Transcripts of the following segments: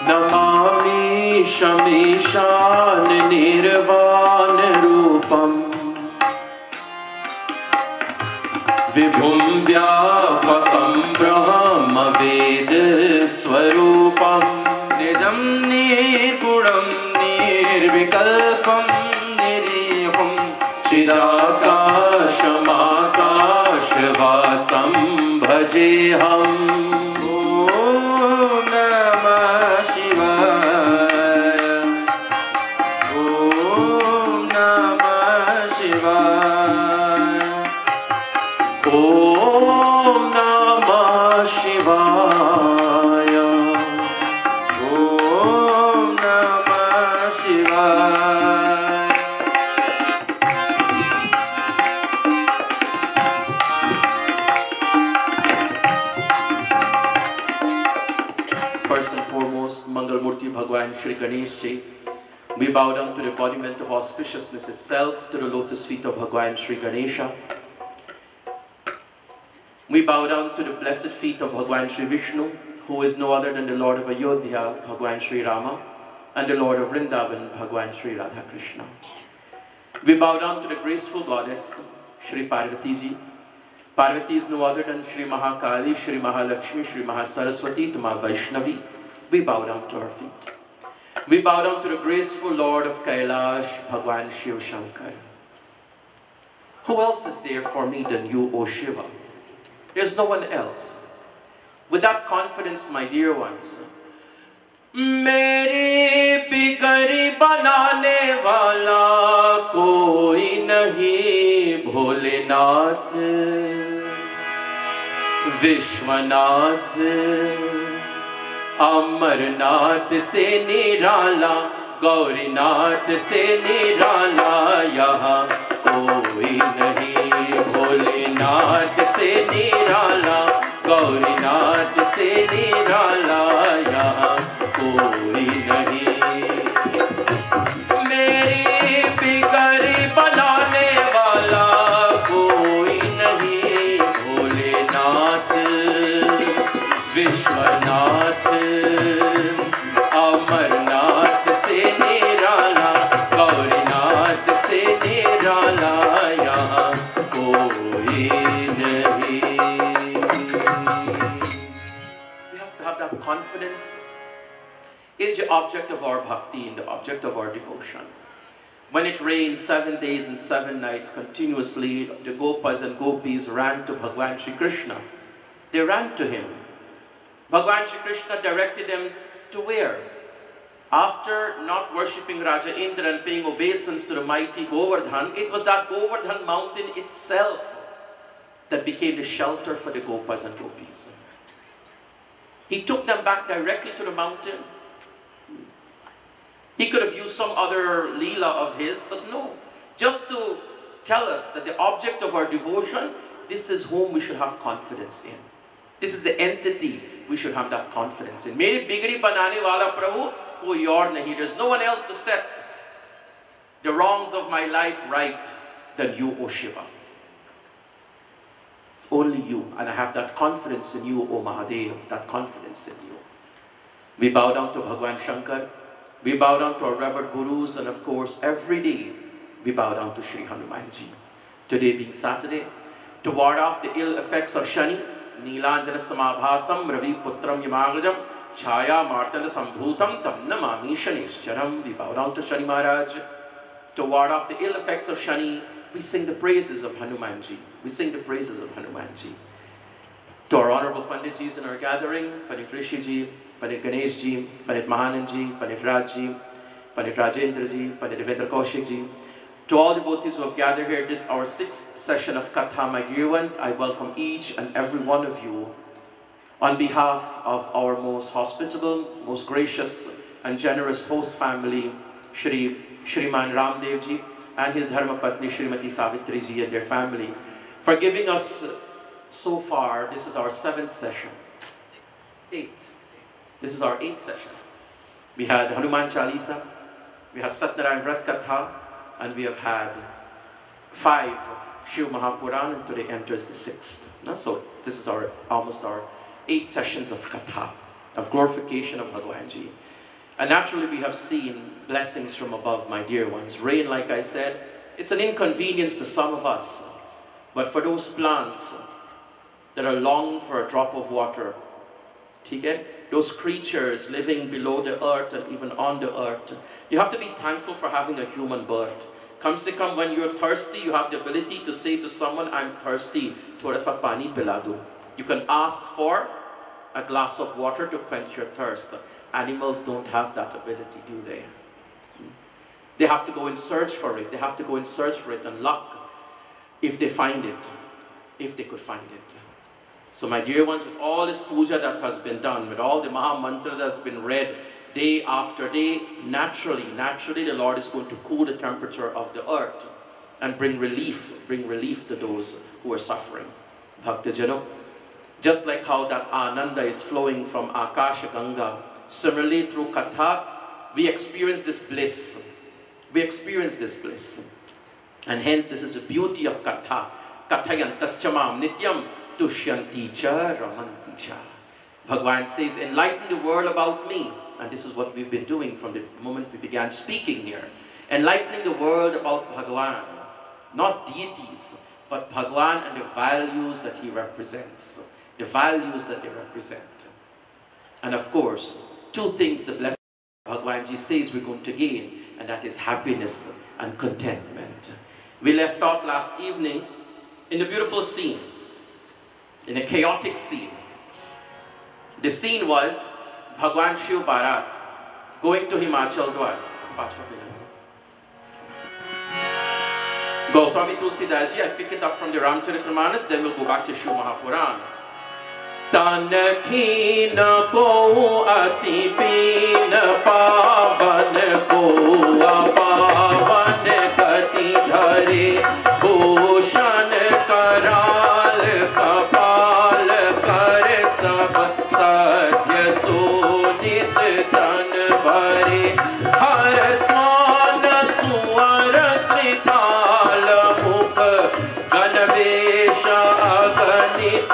नमामि शमीशान निर्वाण रूपम विभुं व्यापकं ब्रह्म वेद स्वरूपम निजं निर्गुणं निर्विकल्पं निरीहं चिदाकाशमाकाशवासं भजेऽहम्। Shri Ganesh Ji, we bow down to the embodiment of auspiciousness itself, to the lotus feet of Bhagwan Shri Ganesha. We bow down to the blessed feet of Bhagwan Shri Vishnu, who is no other than the Lord of Ayodhya, Bhagwan Shri Rama, and the Lord of Vrindavan, Bhagwan Shri Radha Krishna. We bow down to the graceful goddess, Shri Parvati Ji. Parvati is no other than Shri Mahakali, Shri Mahalakshmi, Shri Mahasaraswati, to Ma Vaishnavi. We bow down to her feet. We bow down to the graceful Lord of Kailash, Bhagwan Shiv Shankar. Who else is there for me than you, O Shiva? There's no one else. With that confidence, my dear ones, मेरी बिगड़ी बनाने वाला कोई नहीं भोलेनाथ विश्वनाथ अमरनाथ से निराला गौरीनाथ से निराला यहाँ कोई नहीं भोलेनाथ से निराला गौरीनाथ से निराला यहाँ कोई नहीं मेरी बिगड़ी बनाने वाला कोई नहीं भोलेनाथ विश्वनाथ अमरनाथ से निराला गौरीनाथ से निराला यहाँ कोई नहीं. We have to have that confidence in the object of our bhakti, in the object of our devotion. When it rained 7 days and 7 nights continuously, the Gopas and Gopis ran to Bhagwan Shri Krishna. They ran to him. Bhagwan Shri Krishna directed them to where? After not worshipping Raja Indra and paying obeisance to the mighty Govardhan, it was that Govardhan mountain itself that became the shelter for the Gopas and Gopis. He took them back directly to the mountain. He could have used some other leela of his, but no. Just to tell us that the object of our devotion, this is whom we should have confidence in. This is the entity we should have that confidence in. Meri bigadi banane wala Prabhu, koi aur nahi. There's no one else to set the wrongs of my life right than you, O Shiva. It's only you, and I have that confidence in you, O Mahadev, that confidence in you. We bow down to Bhagwan Shankar. We bow down to our revered gurus, and of course, every day, we bow down to Shri Hanumanji. Today being Saturday, to ward off the ill effects of Shani, Neelanjana Samabhasam Ravi Putram Yamagrajam Chaya Martana Sambhutam Tam Namami Shanishcharam. We bow down to Shani Maharaj. To ward off the ill effects of Shani, we sing the praises of Hanumanji. We sing the praises of Hanumanji. To our honorable Panditjis in our gathering, Pandit Rishiji, Pandit Ganeshji, Pandit Mahanandji, Pandit Rajji, Pandit Rajendraji, Pandit Devendra Kaushikji. To all devotees who have gathered here, this is our 6th session of Katha, my dear ones. I welcome each and every one of you on behalf of our most hospitable, most gracious and generous host family, Shriman Ramdevji and his Dharma Patni Shrimati Savitri Ji and their family, for giving us so far. This is our 7th session. 8th. This is our 8th session. We had Hanuman Chalisa, we have Satnarayan Vrat Katha, and we have had 5 Shiv Mahapuran, and today enters the 6th. So this is almost our 8 sessions of Katha, of glorification of Bhagwanji. And naturally we have seen blessings from above, my dear ones. Rain, like I said, it's an inconvenience to some of us. But for those plants that are longing for a drop of water, those creatures living below the earth and even on the earth, you have to be thankful for having a human birth. Come se come, when you're thirsty, you have the ability to say to someone, I'm thirsty, thoda sa pani pila do. You can ask for a glass of water to quench your thirst. Animals don't have that ability, do they? They have to go and search for it. They have to go and search for it and luck if they find it, if they could find it. So my dear ones, with all this puja that has been done, with all the Maha Mantra that has been read day after day, naturally the Lord is going to cool the temperature of the earth and bring relief to those who are suffering. Bhakta Jano, just like how that Ananda is flowing from Akasha Ganga, similarly through Katha, we experience this bliss. We experience this bliss. And hence this is the beauty of Katha. Kathayantaschamam nityam tushyanti cha ramanti cha. Bhagwan says, enlighten the world about me. And this is what we've been doing from the moment we began speaking here. Enlightening the world about Bhagwan. Not deities, but Bhagwan and the values that he represents. The values that they represent. And of course, two things the blessed Bhagwanji says we're going to gain, and that is happiness and contentment. We left off last evening in a beautiful scene, in a chaotic scene. The scene was Bhagwan Shiv Bharat going to Himachal Dwar. Goswami Tulsidas Ji, I pick it up from the Ramcharitamanas, then we'll go back to Shiv Mahapuran. Tanakhi na ko ati pin pavan ko apavan kati dhare bhushan karal kapal kar sab satya sujit tan bhare har swan suwar srital mukh ganavesha aganit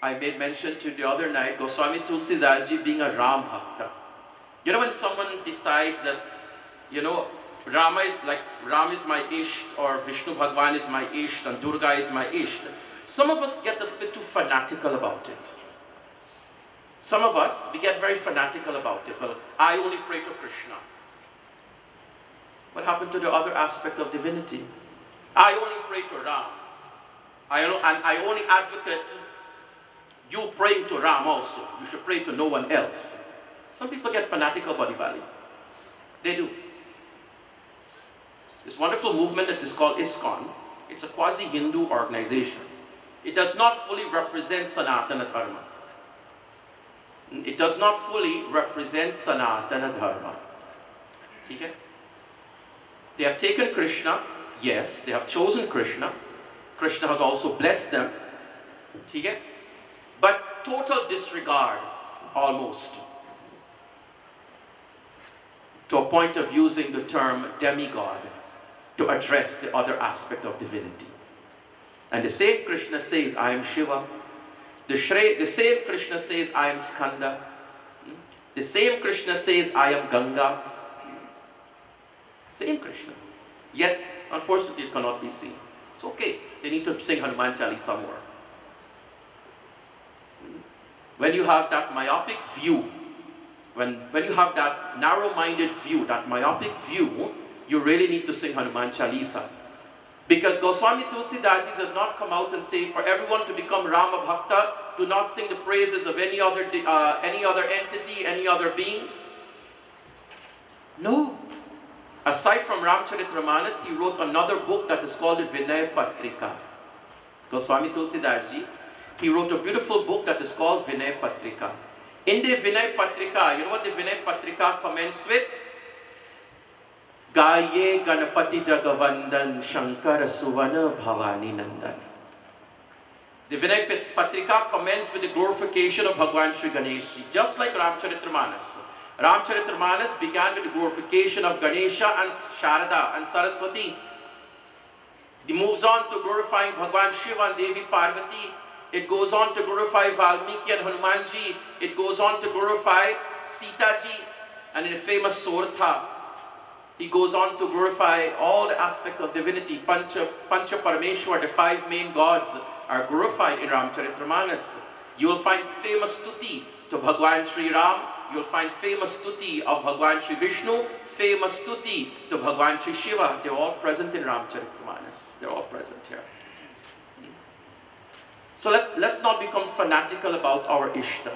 I made mention to the other night, Goswami Tulsidas Ji being a Ram Bhakta. You know, when someone decides that, you know, Ram is my Isht, or Vishnu Bhagwan is my Isht, and Durga is my Isht, some of us get a bit too fanatical about it. Some of us, we get very fanatical about it. Well, I only pray to Krishna. What happened to the other aspect of divinity? I only pray to Ram. I only advocate you praying to Ram also. You should pray to no one else. Some people get fanatical about Bali. They do. This wonderful movement that is called ISKCON, it's a quasi-Hindu organization. It does not fully represent Sanatana Dharma. It does not fully represent Sanatana Dharma. Okay? They have taken Krishna, yes, they have chosen Krishna. Krishna has also blessed them. Okay? But total disregard, almost, to a point of using the term demigod to address the other aspect of divinity. And the same Krishna says, I am Shiva. The same Krishna says, I am Skanda. The same Krishna says, I am Ganga. Same Krishna. Yet, unfortunately, it cannot be seen. It's okay. They need to sing Hanuman Chalisa somewhere. When you have that myopic view, when you have that narrow-minded view, that myopic view, you really need to sing Hanuman Chalisa. Because Goswami Tulsidas Ji does not come out and say, for everyone to become Rama Bhakta, do not sing the praises of any other entity, any other being. No. Aside from Ramcharitamanas, he wrote another book that is called the Vinay Patrika. Goswami Tulsidas Ji, he wrote a beautiful book that is called Vinay Patrika. In the Vinay Patrika, you know what the Vinay Patrika commences with? Gaye Ganapati Jagavandan Shankara Suvana Bhavani Nandan. The Vinay Patrika commences with the glorification of Bhagwan Sri Ganesh, just like Ramcharitamanas. Ramcharitramanas began with the glorification of Ganesha and Sharada and Saraswati. It moves on to glorifying Bhagwan Shiva and Devi Parvati. It goes on to glorify Valmiki and Hanumanji. It goes on to glorify Sita ji. And in the famous Sortha, he goes on to glorify all the aspects of divinity. Pancha Parameshwar, the 5 main gods, are glorified in Ramcharitramanas. You will find famous stuti to Bhagwan Sri Ram. You will find famous stuti of Bhagwan Sri Vishnu. Famous stuti to Bhagwan Sri Shiva. They're all present in Ramcharitramanas. They're all present here. So let's not become fanatical about our Ishta.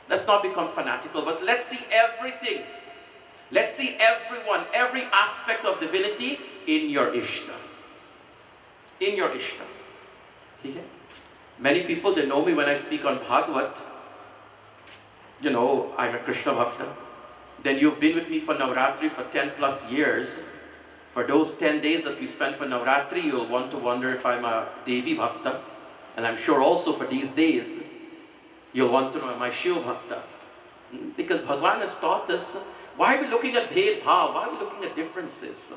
Let's not become fanatical, but let's see everything. Let's see everyone, every aspect of divinity in your Ishta. In your Ishta. Okay? Many people, they know me when I speak on Bhagavad. You know, I'm a Krishna Bhakta. Then you've been with me for Navratri for 10 plus years. For those 10 days that we spent for Navratri, you'll want to wonder if I'm a Devi Bhakta. And I'm sure also for these days, you'll want to know, am I Shiva Bhakta? Because Bhagwan has taught us, why are we looking at Bhed Bhav? Why are we looking at differences?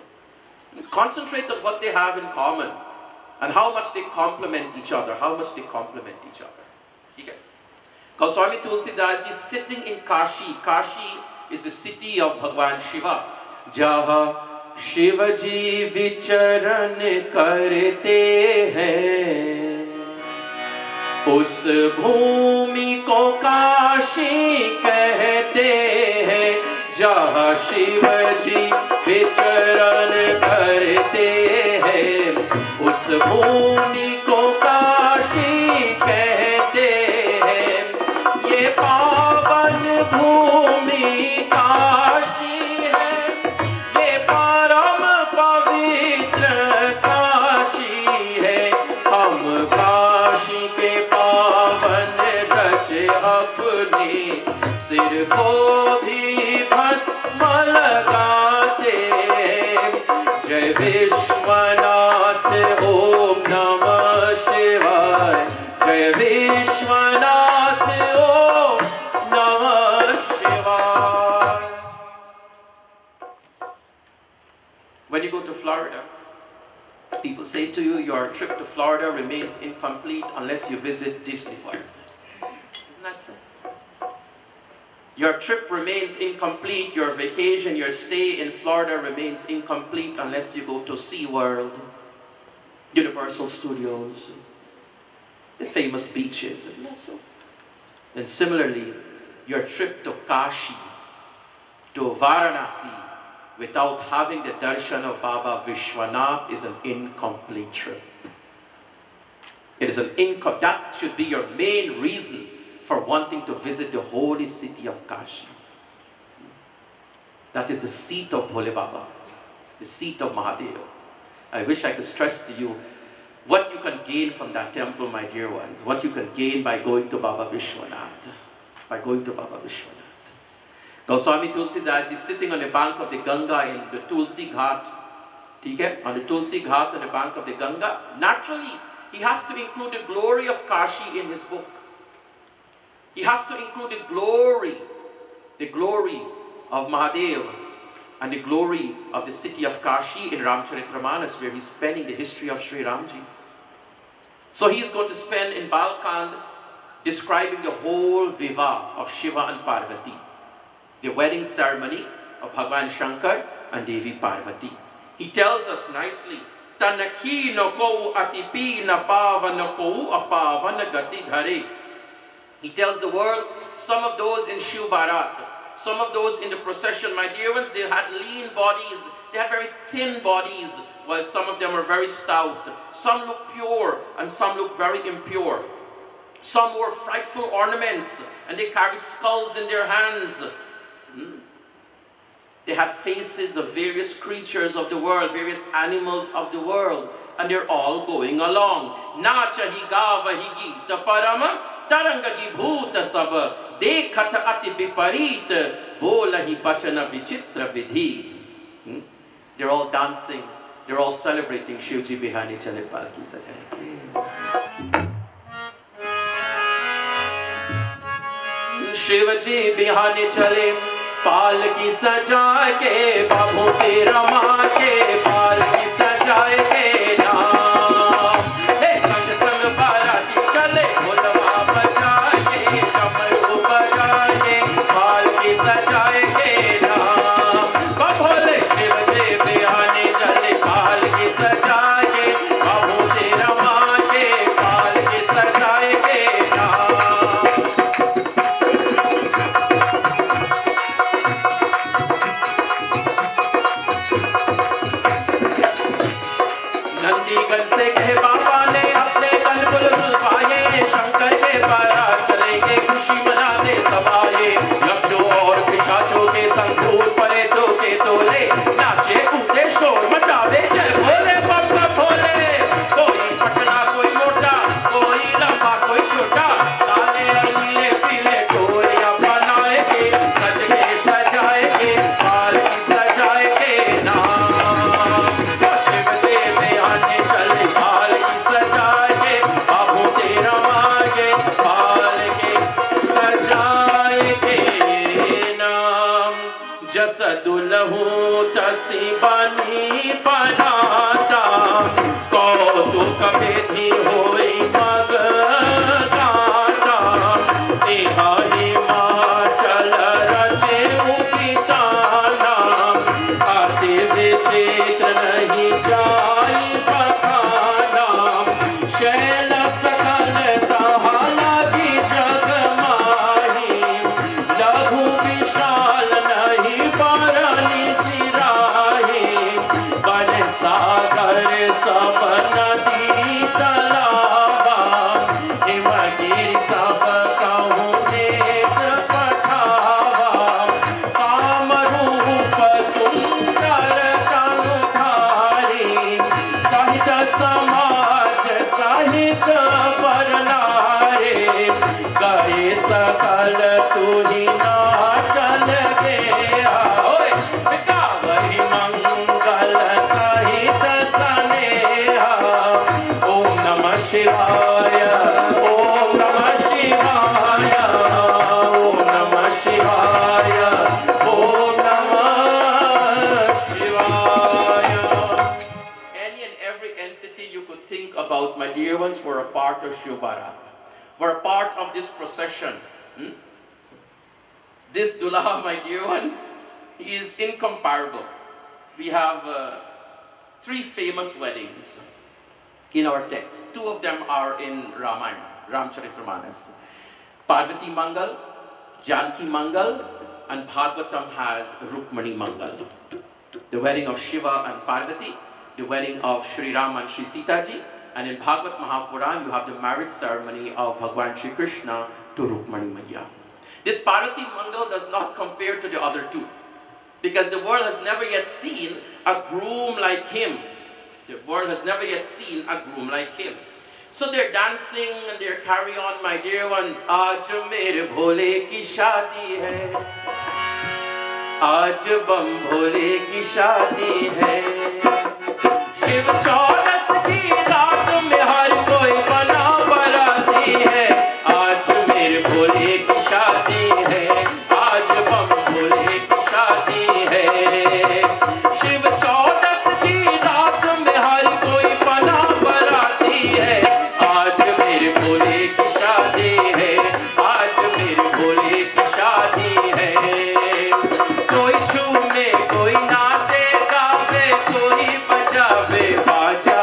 Concentrate on what they have in common and how much they complement each other. How much they complement each other. Okay? Because Swami Tulsidas ji is sitting in Kashi. Kashi is the city of Bhagwan Shiva. Jaha Shivaji vicharan karte hain, उस भूमि को काशी कहते हैं, जहाँ शिव जी विचरण करते हैं। उस भूमि को काशी कहते हैं, ये पावन भूमि काशी है, ये परम पवित्र काशी है। हम काशी के अपने सिर को भी भस्म लगाते। जय विश्वनाथ ओम नमः शिवाय, जय विश्वनाथ ओम नमः शिवाय। When you go to Florida, people say to you, your trip to Florida remains incomplete unless you visit Disney World. That's it. Your trip remains incomplete, your vacation, your stay in Florida remains incomplete unless you go to SeaWorld, Universal Studios, the famous beaches, isn't that so? And similarly, your trip to Kashi, to Varanasi, without having the darshan of Baba Vishwanath is an incomplete trip. It is that should be your main reason for wanting to visit the holy city of Kashi. That is the seat of Bhole Baba, the seat of Mahadeva. I wish I could stress to you what you can gain from that temple, my dear ones, what you can gain by going to Baba Vishwanath, by going to Baba Vishwanath. Goswami Tulsidas is sitting on the bank of the Ganga in the Tulsi Ghat, on the Tulsi Ghat on the bank of the Ganga. Naturally, he has to include the glory of Kashi in his book. He has to include the glory of Mahadev and the glory of the city of Kashi in Ramcharitramanas, where he's spending the history of Sri Ramji. So he's going to spend in Balkand describing the whole viva of Shiva and Parvati, the wedding ceremony of Bhagwan Shankar and Devi Parvati. He tells us nicely, Tanaki no kou atipi na pava no kou apava na gati dhare. He tells the world, some of those in Shiv Bharat, some of those in the procession, my dear ones, they had lean bodies, they had very thin bodies, while some of them were very stout. Some look pure and some look very impure. Some wore frightful ornaments and they carried skulls in their hands. They have faces of various creatures of the world, various animals of the world, and they're all going along. Nacha hi gava hi gita parama, taranga hi bhuta sab, dekhat ati viparit, bola hi bachana vichitra vidhi. They're all dancing, they're all celebrating Shivji Bihani Chale Palki Sajai. Shivji Bihani Chale पाल की सजा के बाबू तेरा माँ के पाल की सजाए के नाम। संग संग बाराती चले ढोलवा बजाए डमरू बजाए पाल की सजाए के नाम। भोले शिव देव आने चले पाल की सजाए बाबू तेरा माँ के पाल की सजाए के नाम। नंदीगढ़ से कहे बाबा ने अपने कल बुलबुल पाए शंकर के बारात चलेंगे खुशी मनाते सब आए। यक्षों और पिशाचों के संग भूत प्रेतों के टोले नाचे कूदे शोर मचावे जय भोले बाबा भोले। कोई पतला कोई मोटा कोई लंबा कोई छोटा काले नीले पीले टोलियां बनाए के सज के सजाए के पाल की सजाए के नाम। शिव देव आने चले पाल की सजाए के बाबू तेरा मांगे पाल के सजाए के नाम। जस दुल्हू तसी बनी बनाता कौतुक विधि होई मग गाता। इहा हिमाचल रचे उपिताना आते विचित्र नहीं जाई बखाना। शैल सकल कहाला की जग माही लघु विशाल नहीं बरनी सिराही। बन सागर सब नदी तलावा हिमगिरि सब कहूँ नेत्र पठावा। काम रूप सुंदर चानुधारी साहित्य समाज साहित्य बरनारे। गए सकल तुही नाचल गया गावहि मंगल सहित स्नेहा। ओम नमः शिवाय ओम नमः शिवाय ओम नमः शिवाय ओम नमः शिवाय। Any and every entity you could think about, my dear ones, were a part of Shiv Bharat, were a part of this procession. This Dulha, my dear ones, he is incomparable. We have 3 famous weddings in our text. 2 of them are in Ramayana, Ramcharitramanas. Parvati Mangal, Janki Mangal, and Bhagavatam has Rukmani Mangal. The wedding of Shiva and Parvati, the wedding of Sri Ram and Sri Sita ji, and in Bhagavad Mahapuran you have the marriage ceremony of Bhagwan Sri Krishna to Rukmani Maiya. This Parvati Mangal does not compare to the other 2, because the world has never yet seen a groom like him. The world has never yet seen a groom like him. So they're dancing and they're carry on, my dear ones. Aaj mere bhole ki shaadi hai, aaj bam bhole ki shaadi hai. Shiv चौरस की रात में हर कोई बना बराती है। आज मेरे भोले की शादी है, आज बम भोले की शादी है। शिव चौरस की रात में हर कोई बना बराती है। आज मेरे भोले की शादी है, आज मेरे भोले की शादी है। कोई झूमे कोई नाचे गावे कोई बजावे बाजा,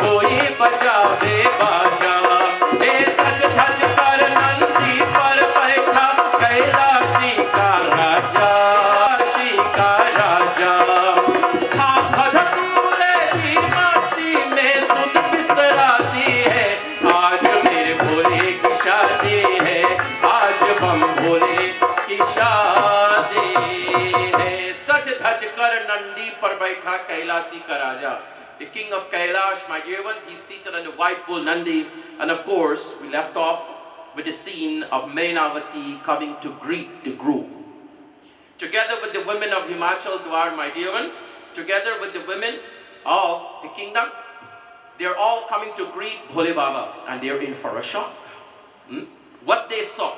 कोई बजावे बाजा। हे सज धज कर नंदी पर बैठा कैलाशी का राजा, काशी का राजा। हाँ भजपूरे की मस्ती में सुध बिसराती है। आज मेरे भोले की शादी है, आज बम भोले की शादी है। सज धज कर नंदी पर बैठा कैलाशी का राजा। The king of Kailash, my dear ones, he's seated on the white bull Nandi. And of course, we left off with the scene of Mainavati coming to greet the groom. Together with the women of Himachal Dwar, my dear ones, together with the women of the kingdom, they're all coming to greet Bhole Baba, and they're in for a shock. What they saw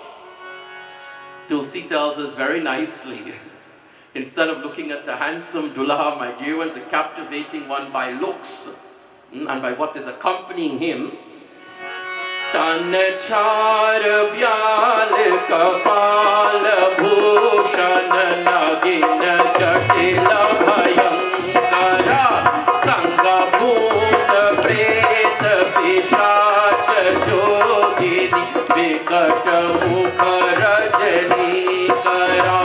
Tulsi tells us very nicely, instead of looking at the handsome Dulha, my dear ones, a captivating one by looks and by what is accompanying him, Tan char byal kapal bhushan nagin jatila bhayankara sanga bhoot pret pishach jogini vikat mukh rajani kara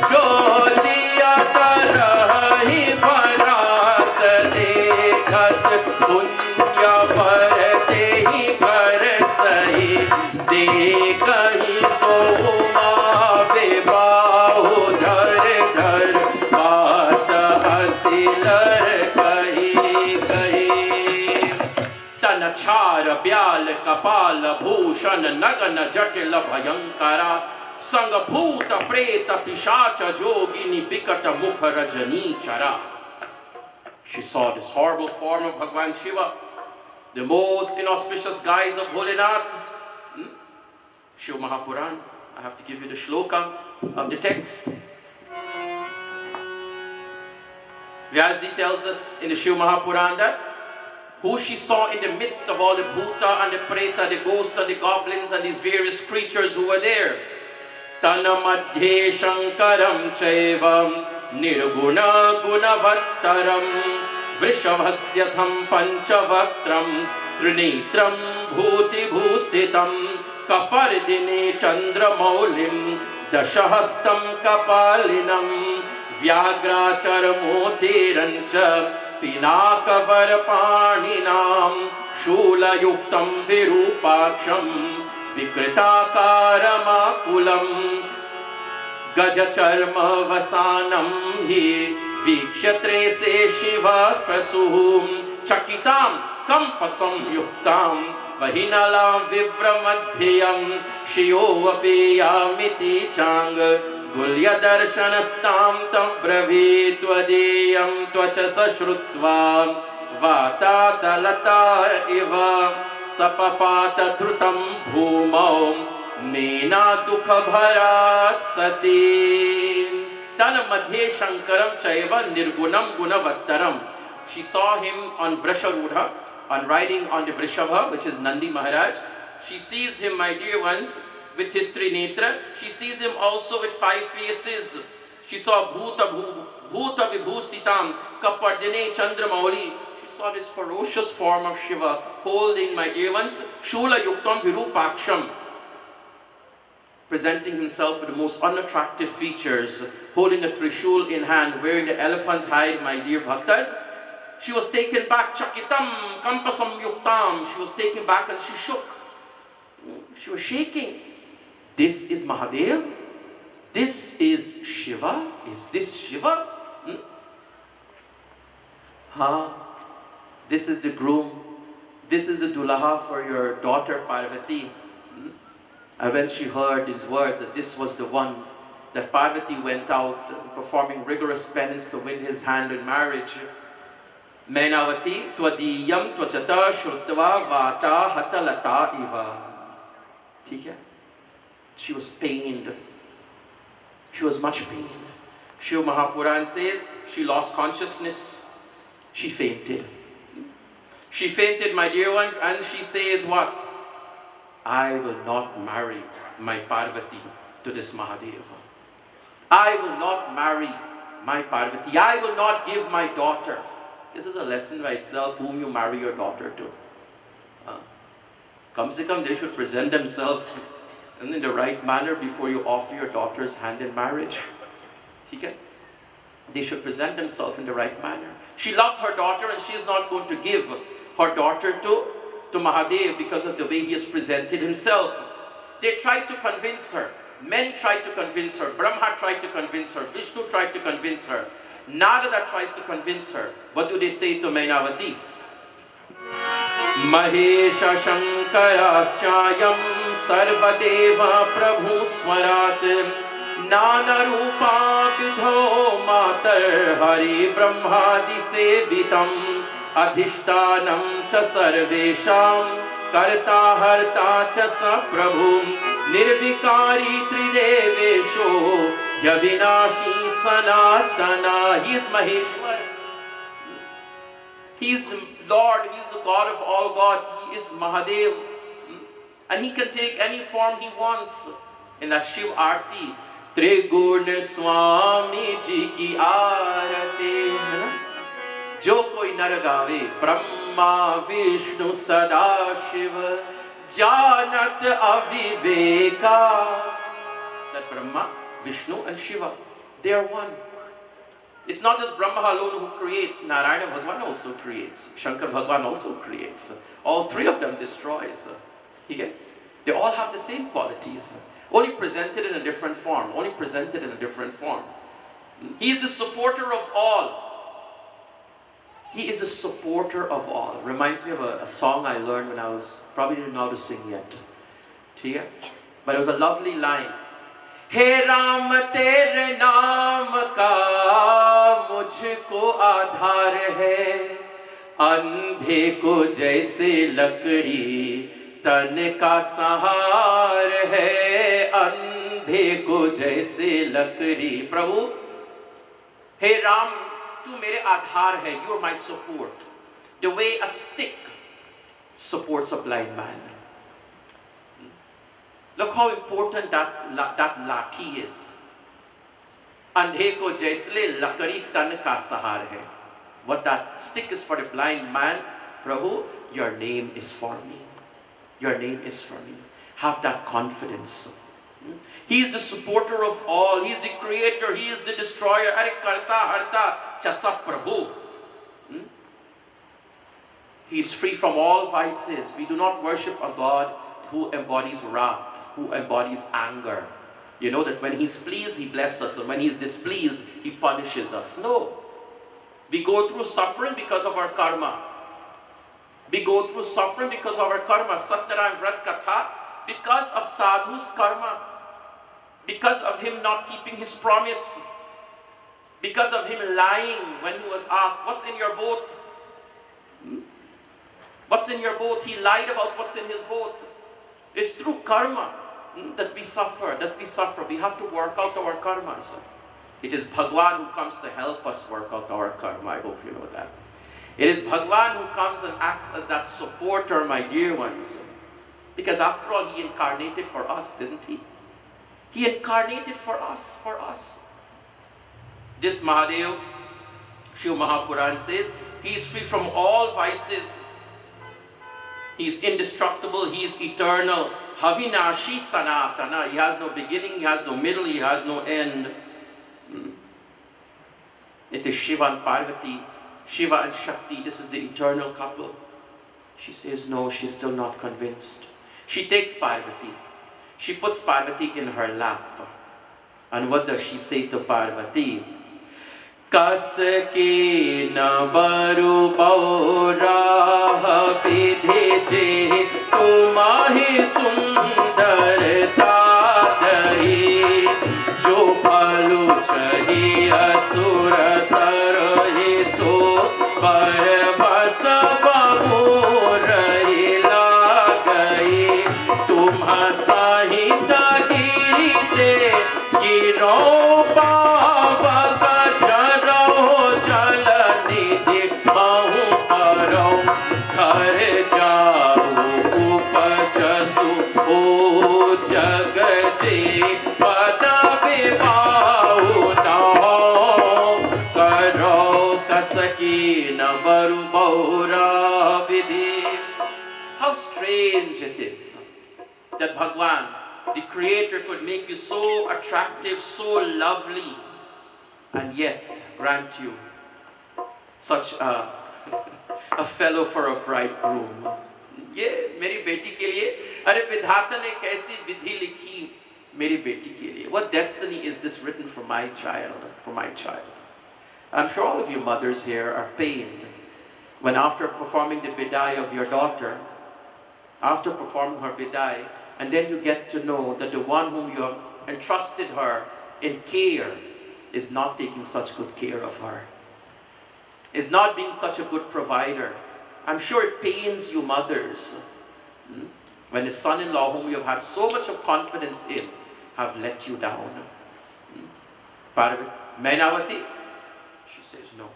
jyotiya tarahi bharat dekhat punya bharate hi कहीं सोमा बेबाहु धर धर बात हसीलर कहीं कहीं तन छार ब्याल कपाल भूषण नगन जटिल भयंकरा संग भूत प्रेत पिशाच जोगिनी बिकट मुख रजनी चरा. She saw this horrible form of Bhagwan Shiva, the most inauspicious guise of Bholinath. Shiv Mahapuran, I have to give you the shloka of the text. Vyasji tells us in the Shiv Mahapuran that who she saw in the midst of all the bhuta and the preta, the ghosts and the goblins and these various creatures who were there. Tana madhye shankaram chaivam nirguna gunavattaram vrishabhasyatham panchavatram trinitram bhuti bhusitam kapardine chandramaulim dashahastam kapalinam vyagracharmotirancha pinakavarpaninam shulayuktam virupaksham vikritakaaramakulam gajacharma vasanam hi vikshatre se shiva prasuhum chakitam kampasam yuktam Vahinalam vibramadhyam shiyo apiyamiti chang gulya darshanastam tam bravitwadeyam tvachasa shrutva vata talata iva sapapata dhrutam bhumau mena dukha bhara sati tana madhye shankaram chaiva nirgunam gunavattaram. She saw him on Vrisharudha, on riding on the Vrishabha, which is Nandi Maharaj. She sees him, my dear ones, with his Trinetra. She sees him also with 5 faces. She saw Bhuta Vibhusitam, Kapardine Chandramauli. She saw this ferocious form of Shiva, holding, my dear ones, Shula Yuktam Virupaksham, presenting himself with the most unattractive features, holding a Trishul in hand, wearing the elephant hide, my dear bhaktas. She was taken back, chakitam, kampasam yuktam. She was taken back and she shook. She was shaking. This is Mahadev? This is Shiva? Is this Shiva? This is the groom. This is the Dulaha for your daughter Parvati. And when she heard these words, that this was the one, that Parvati went out performing rigorous penance to win his hand in marriage. Mainavati twadiyam twachata shrutva vata hatalata iva. She was pained. She was much pained. Shiv Mahapuran says she lost consciousness. She fainted. She fainted, my dear ones, and she says what? I will not marry my Parvati to this Mahadeva. I will not marry my Parvati. I will not give my daughter. This is a lesson by itself, whom you marry your daughter to. Come se come, they should present themselves in the right manner before you offer your daughter's hand in marriage. They should present themselves in the right manner. She loves her daughter and she is not going to give her daughter to Mahadev because of the way he has presented himself. They tried to convince her. Many tried to convince her. Brahma tried to convince her. Vishnu tried to convince her. Narada tries to convince her. What do they say to Mainavati? Mahesha Shankarasyayam Sarvadeva Prabhu Swarat Nana Rupa Vidho Matar Hari Brahmadi Sevitam Adhishtanam Cha Sarvesham कर्ता हर्ता च स प्रभु निर्विकारी त्रिदेवेशो यविनाशी सनातना. He is Maheshwar. He is the Lord. He is the God of all gods. He is Mahadev. And he can take any form he wants. In the Shiv Aarti, त्रिगुण स्वामी जी की आरती, है ना? जो कोई नर गावे ब्रह्मा विष्णु सदा शिव जानत अविवेका. That Brahma, Vishnu and Shiva, they are one. It's not just Brahma alone who creates. Narayana Bhagwan also creates. Shankar Bhagwan also creates. All three of them destroys. Okay? They all have the same qualities. Only presented in a different form. Only presented in a different form. He is the supporter of all. He is a supporter of all. Reminds me of a song I learned when I was, probably didn't know how to sing yet. Okay? But it was a lovely line. हे राम तेरे नाम का मुझको आधार है, अंधे को जैसे लकड़ी तन का सहार है, अंधे को जैसे लकड़ी. प्रभु, हे राम, तू मेरे आधार है. You are my support. The way a stick supports a blind man. Look how important that lathi is. Andhe ko jaisle lakari tan ka sahar hai. What that stick is for the blind man, Prabhu, your name is for me. Your name is for me. Have that confidence. He is the supporter of all. He is the creator. He is the destroyer. Are karta harta chasa Prabhu. He is free from all vices. We do not worship a God who embodies wrath, who embodies anger. You know that when He's pleased, He blesses us, and when He's displeased, He punishes us. No. We go through suffering because of our karma. We go through suffering because of our karma. Satyaram Vrat Katha, because of Sadhu's karma. Because of him not keeping his promise. Because of him lying when he was asked, what's in your boat? What's in your boat? He lied about what's in his boat. It's through karma that we suffer, We have to work out our karmas. It is Bhagwan who comes to help us work out our karma. I hope you know that. It is Bhagwan who comes and acts as that supporter, my dear ones. Because after all, He incarnated for us, didn't He? He incarnated for us, This Mahadev, Shiv Mahapuran says, He is free from all vices. He is indestructible, He is eternal. Havinashi Sanatana. He has no beginning, He has no middle, He has no end. It is Shiva and Parvati, Shiva and Shakti. This is the eternal couple. She says no, she's still not convinced. She takes Parvati. She puts Parvati in her lap. And what does she say to Parvati? Kasaki na baru baura pidhe tumahi sundarta dahi jo palu chahi asura tarahi so parvasa babu rahi lagai tumha sahita girite giro pavaka How strange it is that Bhagwan, the Creator, could make you so attractive, so lovely, and yet grant you such a fellow for a bridegroom. ये मेरी बेटी के लिए, अरे विधाता ने कैसी विधि लिखी मेरी बेटी के लिए. What destiny is this written for my child, I'm sure all of you mothers here are pained when after performing the bidai of your daughter, after performing her bidai, and then you get to know that the one whom you have entrusted her in care is not taking such good care of her, is not being such a good provider. I'm sure it pains you mothers When his son-in-law, whom you have had so much of confidence in, have let you down. Parvati, Mainavati, she says no.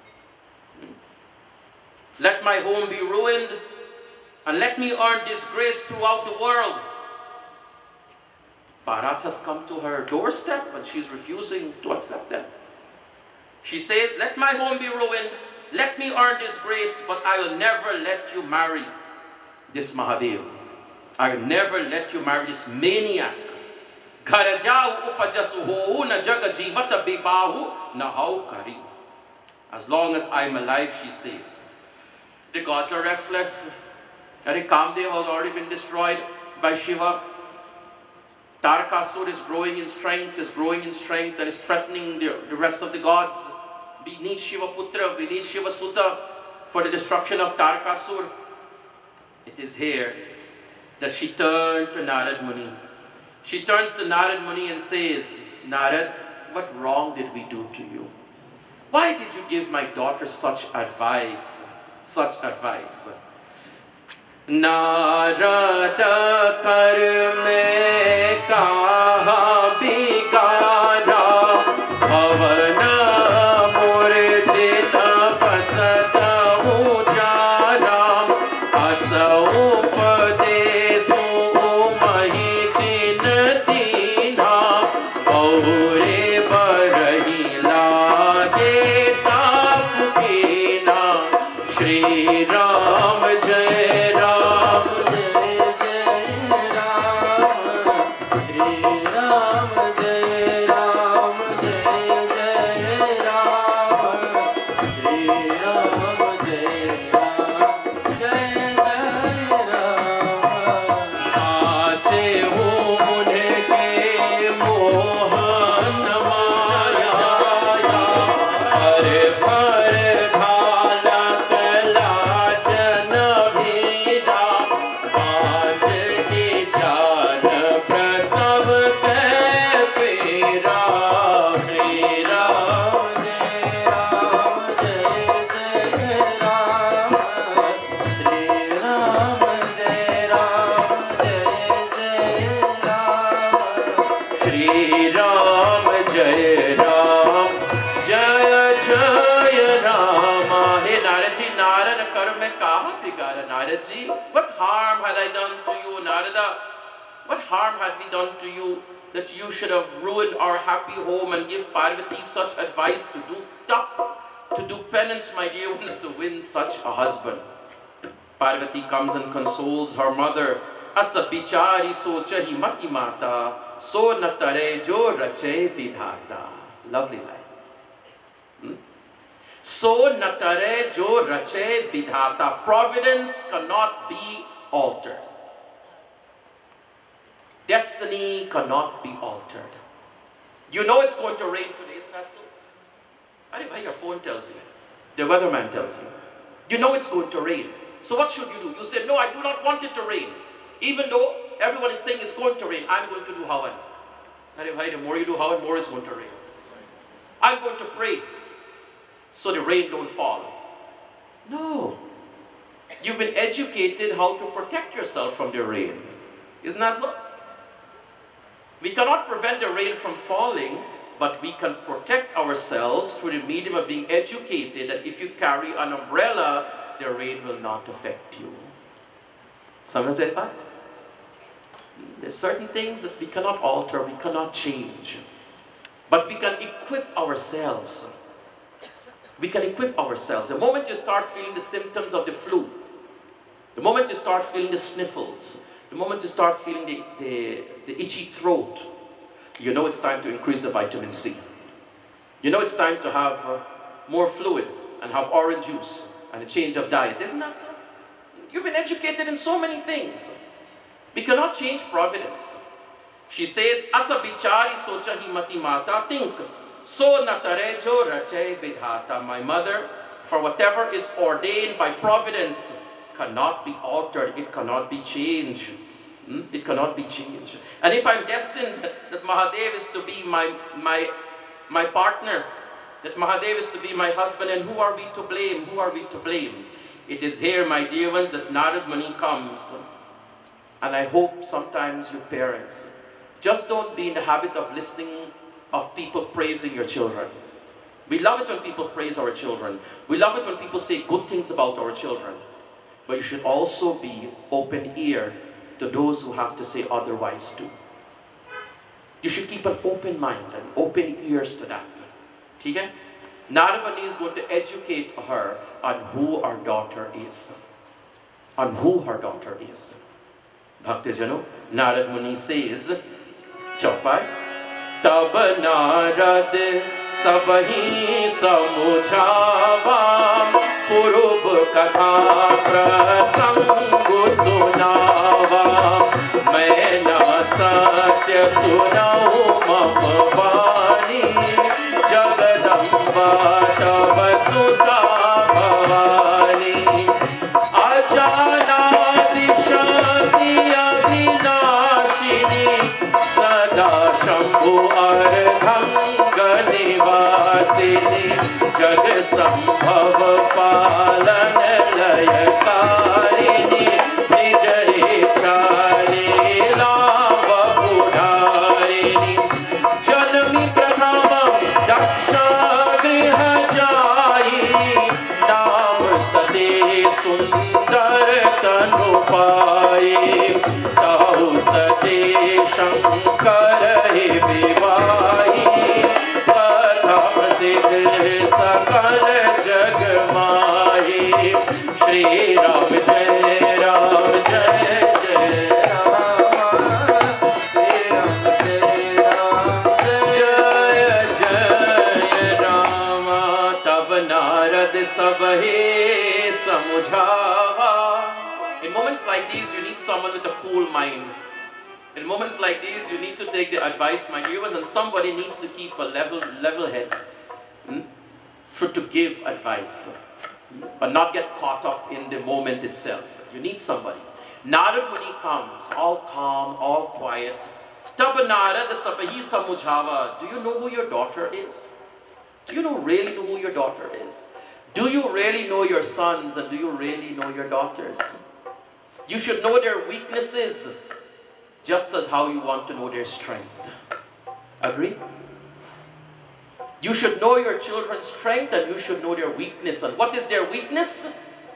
Let my home be ruined and let me earn disgrace throughout the world. Bharat has come to her doorstep and she's refusing to accept them. She says, let my home be ruined, let me earn disgrace, but I will never let you marry this Mahadev. I will never let you marry this maniac. As long as I'm alive, she says. The gods are restless. Kamdev has already been destroyed by Shiva. Tarakasur is growing in strength, and is threatening the rest of the gods. We need Shiva Putra, we need Shiva Sutta for the destruction of Tarakasur. It is here that she turned to Narad Muni. She turns to Narad Muni and says, Narad, what wrong did we do to you? Why did you give my daughter such advice? Such advice. Narada karme kaha bigara bhavana murjita pasata ujara asa upadesu mahi chinatina aure barahi lage tapukina Shri Ram Jai Ram Jai Jai Ram Shri Ram Jai Ram Jai Jai Ram Shri Ram Jai Ram Jai Jai Ram Saache ho unke mohan maya hare hare dhala lajan bhida baaj ki jaan prasav ke pera Shri Ram Jai Ram Jai Jai Ram Shri Ram Jai Ram Jai Jai Ram Shri Ram Jai Ram Jaya Jaya Rama. Hey Naradji, Narada karma kaha bigara. Naradji, what harm had I done to you, Narada? What harm had we done to you that you should have ruined our happy home and give Parvati such advice to do penance, my dear ones, to win such a husband? Parvati comes and consoles her mother. Asa bichari sochahi mati mata so natare jo rache vidhata. Lovely line. So natare jo rache vidhata. Providence cannot be altered. Destiny cannot be altered. You know it's going to rain today, isn't that so? Your phone tells you. The weatherman tells you. You know it's going to rain. So what should you do? You say, no, I do not want it to rain. Even though everyone is saying it's going to rain, I'm going to do Havan. The more you do Havan, more it's going to rain. I'm going to pray so the rain don't fall. No. You've been educated how to protect yourself from the rain. Isn't that so? We cannot prevent the rain from falling, but we can protect ourselves through the medium of being educated that if you carry an umbrella, the rain will not affect you. Someone said that? There's certain things that we cannot alter, we cannot change. But we can equip ourselves. We can equip ourselves. The moment you start feeling the symptoms of the flu, the moment you start feeling the sniffles, the moment you start feeling the itchy throat, you know it's time to increase the vitamin C. You know it's time to have more fluid and have orange juice and a change of diet. Isn't that so? You've been educated in so many things. We cannot change providence. She says, Asa bichari sochahi mati mata, think. So natare jo rache vidhata. My mother, for whatever is ordained by providence cannot be altered. It cannot be changed. It cannot be changed. And if I'm destined that Mahadev is to be my partner, that Mahadev is to be my husband, and who are we to blame? Who are we to blame? It is here, my dear ones, that Narad Muni comes And I hope sometimes you parents, just don't be in the habit of listening of people praising your children. We love it when people praise our children. We love it when people say good things about our children. But you should also be open-eared to those who have to say otherwise too. You should keep an open mind and open ears to that. Okay? Narad Muni is going to educate her on who our daughter is. On who her daughter is. Bhaktijano, Narad Muni says, Chaupai, Tab Narad Sabhi Samuchava Purub Katha Prasangu Sunava Maina Satya Sunau Mapavani Jagadamba Tava Sutta Bhavani Ajana Dishati Avinashini Sada Shambhu Ardhanga Nivasini Jag Sambhav Palan Layakarini Nija Icha Leela Vapudharini Janami Pradhamam Daksha Griha Jayi Naam Sate Sundar Tanupayi Tau Sate Shankar Vivahi Katha Siddh Sakal Jagmahi Shri Ram Jai Ram Jai Jai Ram Shri Ram Jai Ram Tab Narad Sabhi Samujhava. In moments like these, you need someone with a cool mind. In moments like these, you need to take the advice, my dear ones, and somebody needs to keep a level head to give advice, but not get caught up in the moment itself. You need somebody. Narad Muni comes, all calm, all quiet. Tab Narad Sabhi Samujhava. Do you know who your daughter is? Do you really know who your daughter is? Do you really know your sons, and do you really know your daughters? You should know their weaknesses, just as how you want to know their strength. Agree? You should know your children's strength, and you should know their weakness. And what is their weakness?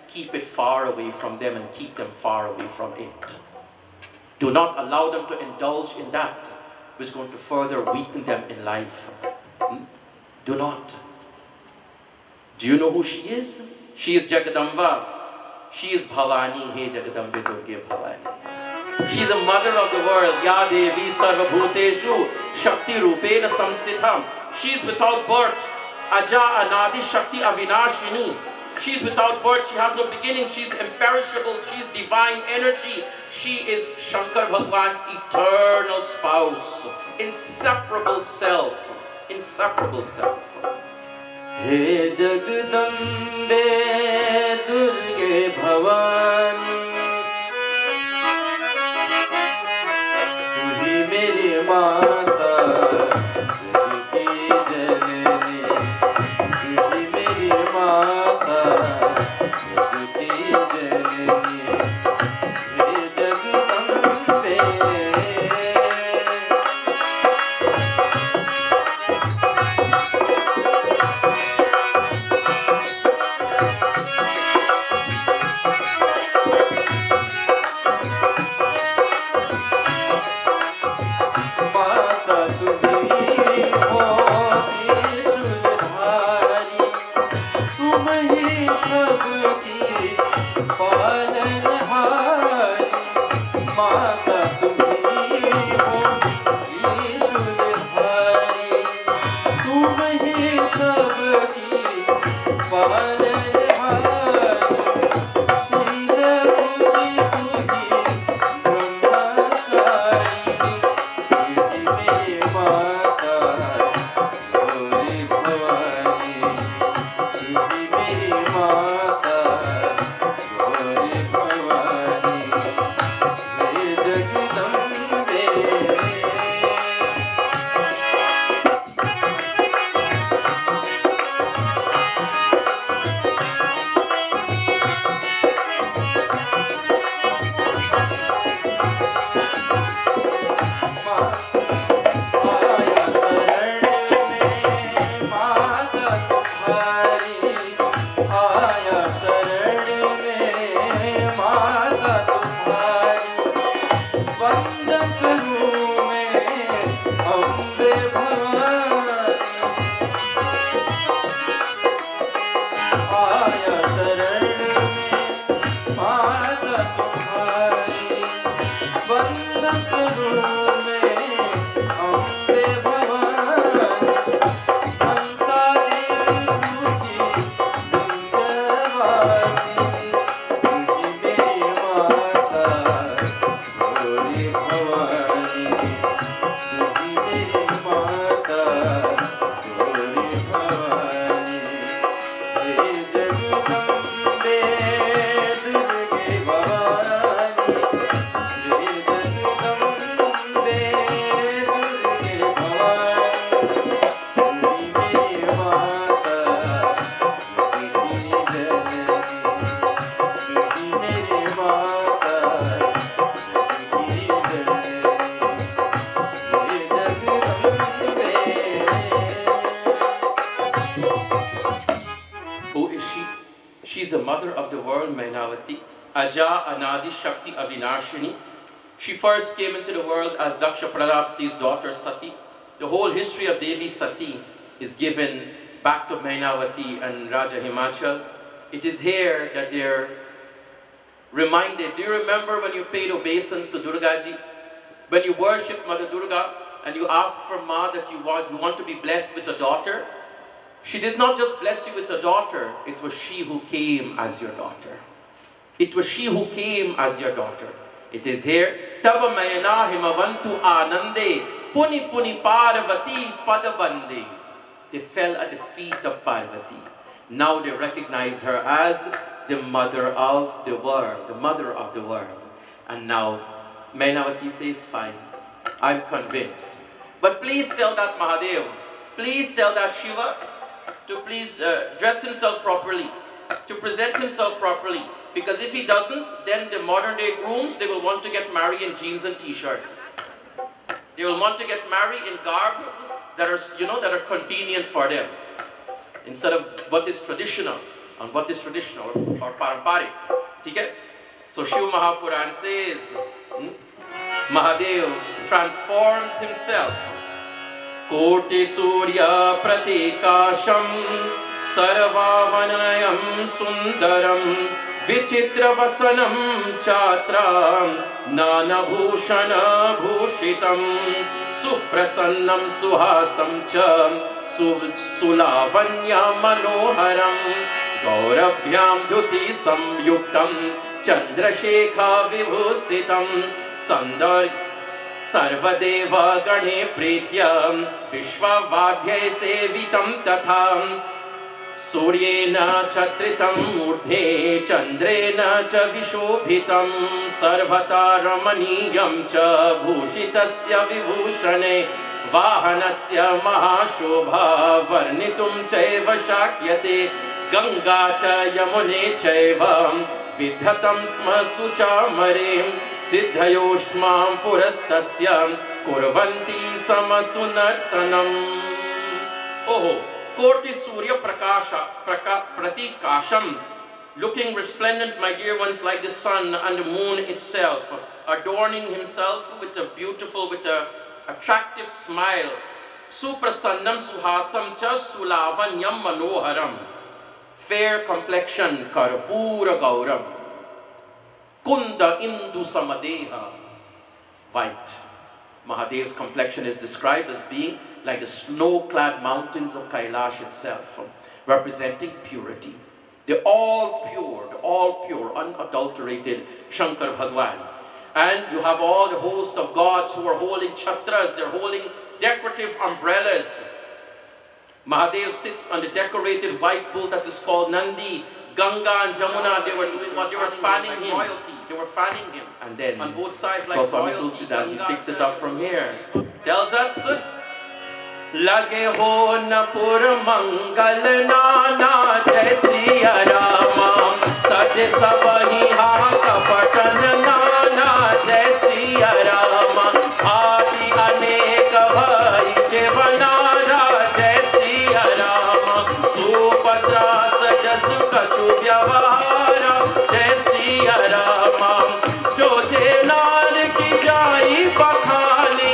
Keep it far away from them and keep them far away from it. Do not allow them to indulge in that which is going to further weaken them in life. Do not. Do you know who she is? She is Jagadamba. She is Bhavani. He Jagadambe Durge Bhavani. She is a mother of the world. Ya Devi Sarva Bhuteshu Shakti Rupena Samstitham. She is without birth. Aja Anadi Shakti Avinashini. She is without birth. She has no beginning. She is imperishable. She is divine energy. She is Shankar Bhagwan's eternal spouse. Inseparable self. Inseparable self. He Jagadambe Durge Bhavani Tu hi meri mata Jagki janani Tu hi meri mata Jagki janani He Jagadambe Mata world, Mainavati, Aja Anadi Shakti Avinashini. She first came into the world as Daksha Prajapati's daughter Sati. The whole history of Devi Sati is given back to Mainavati and Raja Himachal. It is here that they're reminded. Do you remember when you paid obeisance to Durgaji? When you worship Mother Durga and you ask from Ma that you want to be blessed with a daughter? She did not just bless you with a daughter, it was she who came as your daughter. It was she who came as your daughter. It is here. Taba mayana himavantu anande puni puni Parvati padabande. They fell at the feet of Parvati. Now they recognize her as the mother of the world, the mother of the world. And now Mainavati says, fine, I'm convinced. But please tell that Mahadev, please tell that Shiva to please dress himself properly, to present himself properly. Because if he doesn't, then the modern day grooms, they will want to get married in jeans and t-shirt. They will want to get married in garbs that are, that are convenient for them, instead of what is traditional, and what is traditional or paramparic. Okay? So Shiva Mahapuran says, Mahadev transforms himself. Koti Surya Pratikasham Sarvavanayam Sundaram Vichitra Vasanam Chatra Nana Bhushana Bhushitam Suprasannam Suhasam Cha Sulavanya Manoharam Gaurabhyam Dhuti Samyuktam Chandrashekha Vibhusitam Sandar Sarvadeva Gane Prityam Vishwavadhyay Sevitam Tatham Suryena Chatritam Murdhe Chandrena Cha Vishobhitam Sarvata Ramaniyam Cha Bhushitasya Vibhushane Vahanasya Mahashobha Varnitum Chaiva Shakyate Ganga Cha Yamune Chaiva Vidhatam Sma Suchamare Siddhayoshmam Purastasya Kurvanti Samasunartanam. Oh, Koti Surya Pratikasham, looking resplendent, my dear ones, like the sun and the moon itself, adorning himself with a beautiful, with a attractive smile. Suprasannam Suhasam Cha Sulavanyam Manoharam, fair complexion, Karpura Gauram. Kunda Indu Samadeha, white. Mahadev's complexion is described as being like the snow-clad mountains of Kailash itself, representing purity. They're all pure, unadulterated Shankar Bhagwan. And you have all the host of gods who are holding chatras, they're holding decorative umbrellas. Mahadev sits on the decorated white bull that is called Nandi. Ganga and Jamuna, they were doing what? They were fanning him. Royalty. They were fanning him. And then on both sides, like royalty. He picks it up from here. Tells us, Lage ho na pur mangal nana jai Siya Rama Saje sabahi ha kapatan nana jai Siya Rama Aati anek bhai jevanara jai Siya Rama Supatra sajas kachu vyavahara jai Siya Rama Jo jenar ki jai pakhani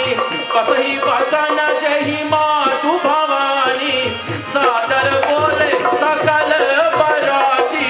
pasahi pasana jai Matu Bhavani Sadar bole sakal barati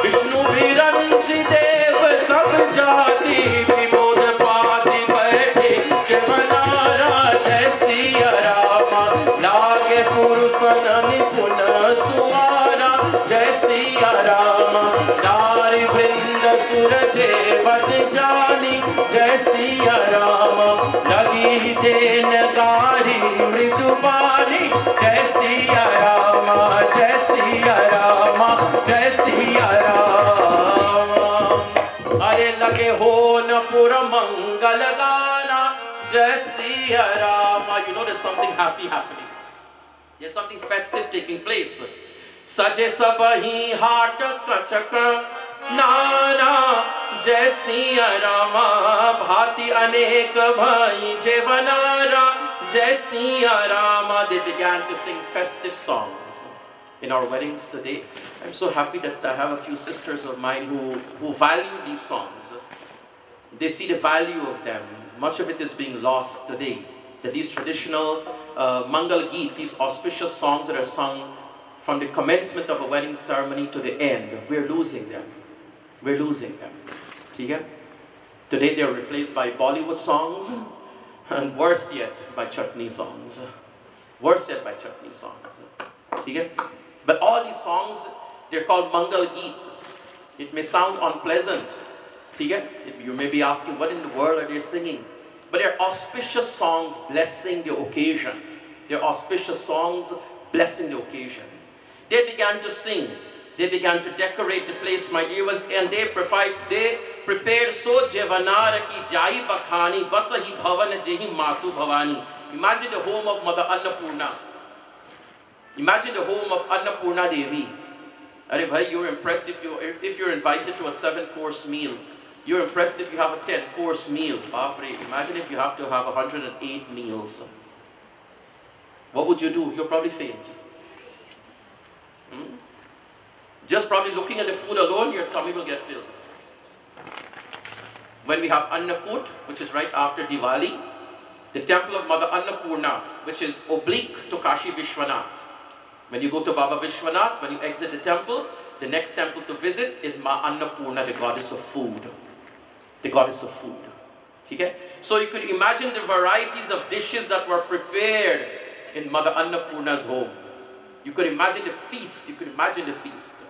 Vishnu viranchi dev sab jati Vimod paati baithe Jevanara jai Siya Rama Lage purusan nipuna suara jai Siya Rama Nari vrinda suraje bad jani jai Siya Rama Lagi ten gari mridupani jai Siya Rama jai Siya Rama jai Siya Rama Are lage ho na pura mangal gana jai Siya Rama. You know there's something happy happening. There's something festive taking place. Saje sabahi haat kachak nana jai Siya Rama bhati anek bhai jevanara jai Siya Rama. They began to sing festive songs. in our weddings today. I'm so happy that I have a few sisters of mine who value these songs. They see the value of them. Much of it is being lost today. That these traditional Mangal Geet, these auspicious songs that are sung from the commencement of a wedding ceremony to the end, we're losing them. We're losing them. Okay? Today they are replaced by Bollywood songs, and worse yet, by chutney songs. Worse yet, by chutney songs. Okay? But all these songs, they're called Mangal Geet. It may sound unpleasant. Okay? You may be asking, what in the world are they singing? But they're auspicious songs blessing the occasion. They're auspicious songs blessing the occasion. They began to sing. They began to decorate the place, my dear ones, and they prepared so jevanar ki jai bakhani basahi bhavan jehi matu bhavani. Imagine the home of Mother Annapurna. Imagine the home of Annapurna Devi. Arey bhai, you're impressed if you're invited to a 7-course meal. You're impressed if you have a 10-course meal. Baapre, imagine if you have to have 108 meals. What would you do? You'll probably faint. Just probably looking at the food alone, your tummy will get filled. When we have Annakut, which is right after Diwali, the temple of Mother Annapurna, which is oblique to Kashi Vishwanath. When you go to Baba Vishwanath, when you exit the temple, the next temple to visit is Ma Annapurna, the goddess of food. The goddess of food. Okay? So you could imagine the varieties of dishes that were prepared in Mother Annapurna's home. You could imagine the feast. You could imagine the feast.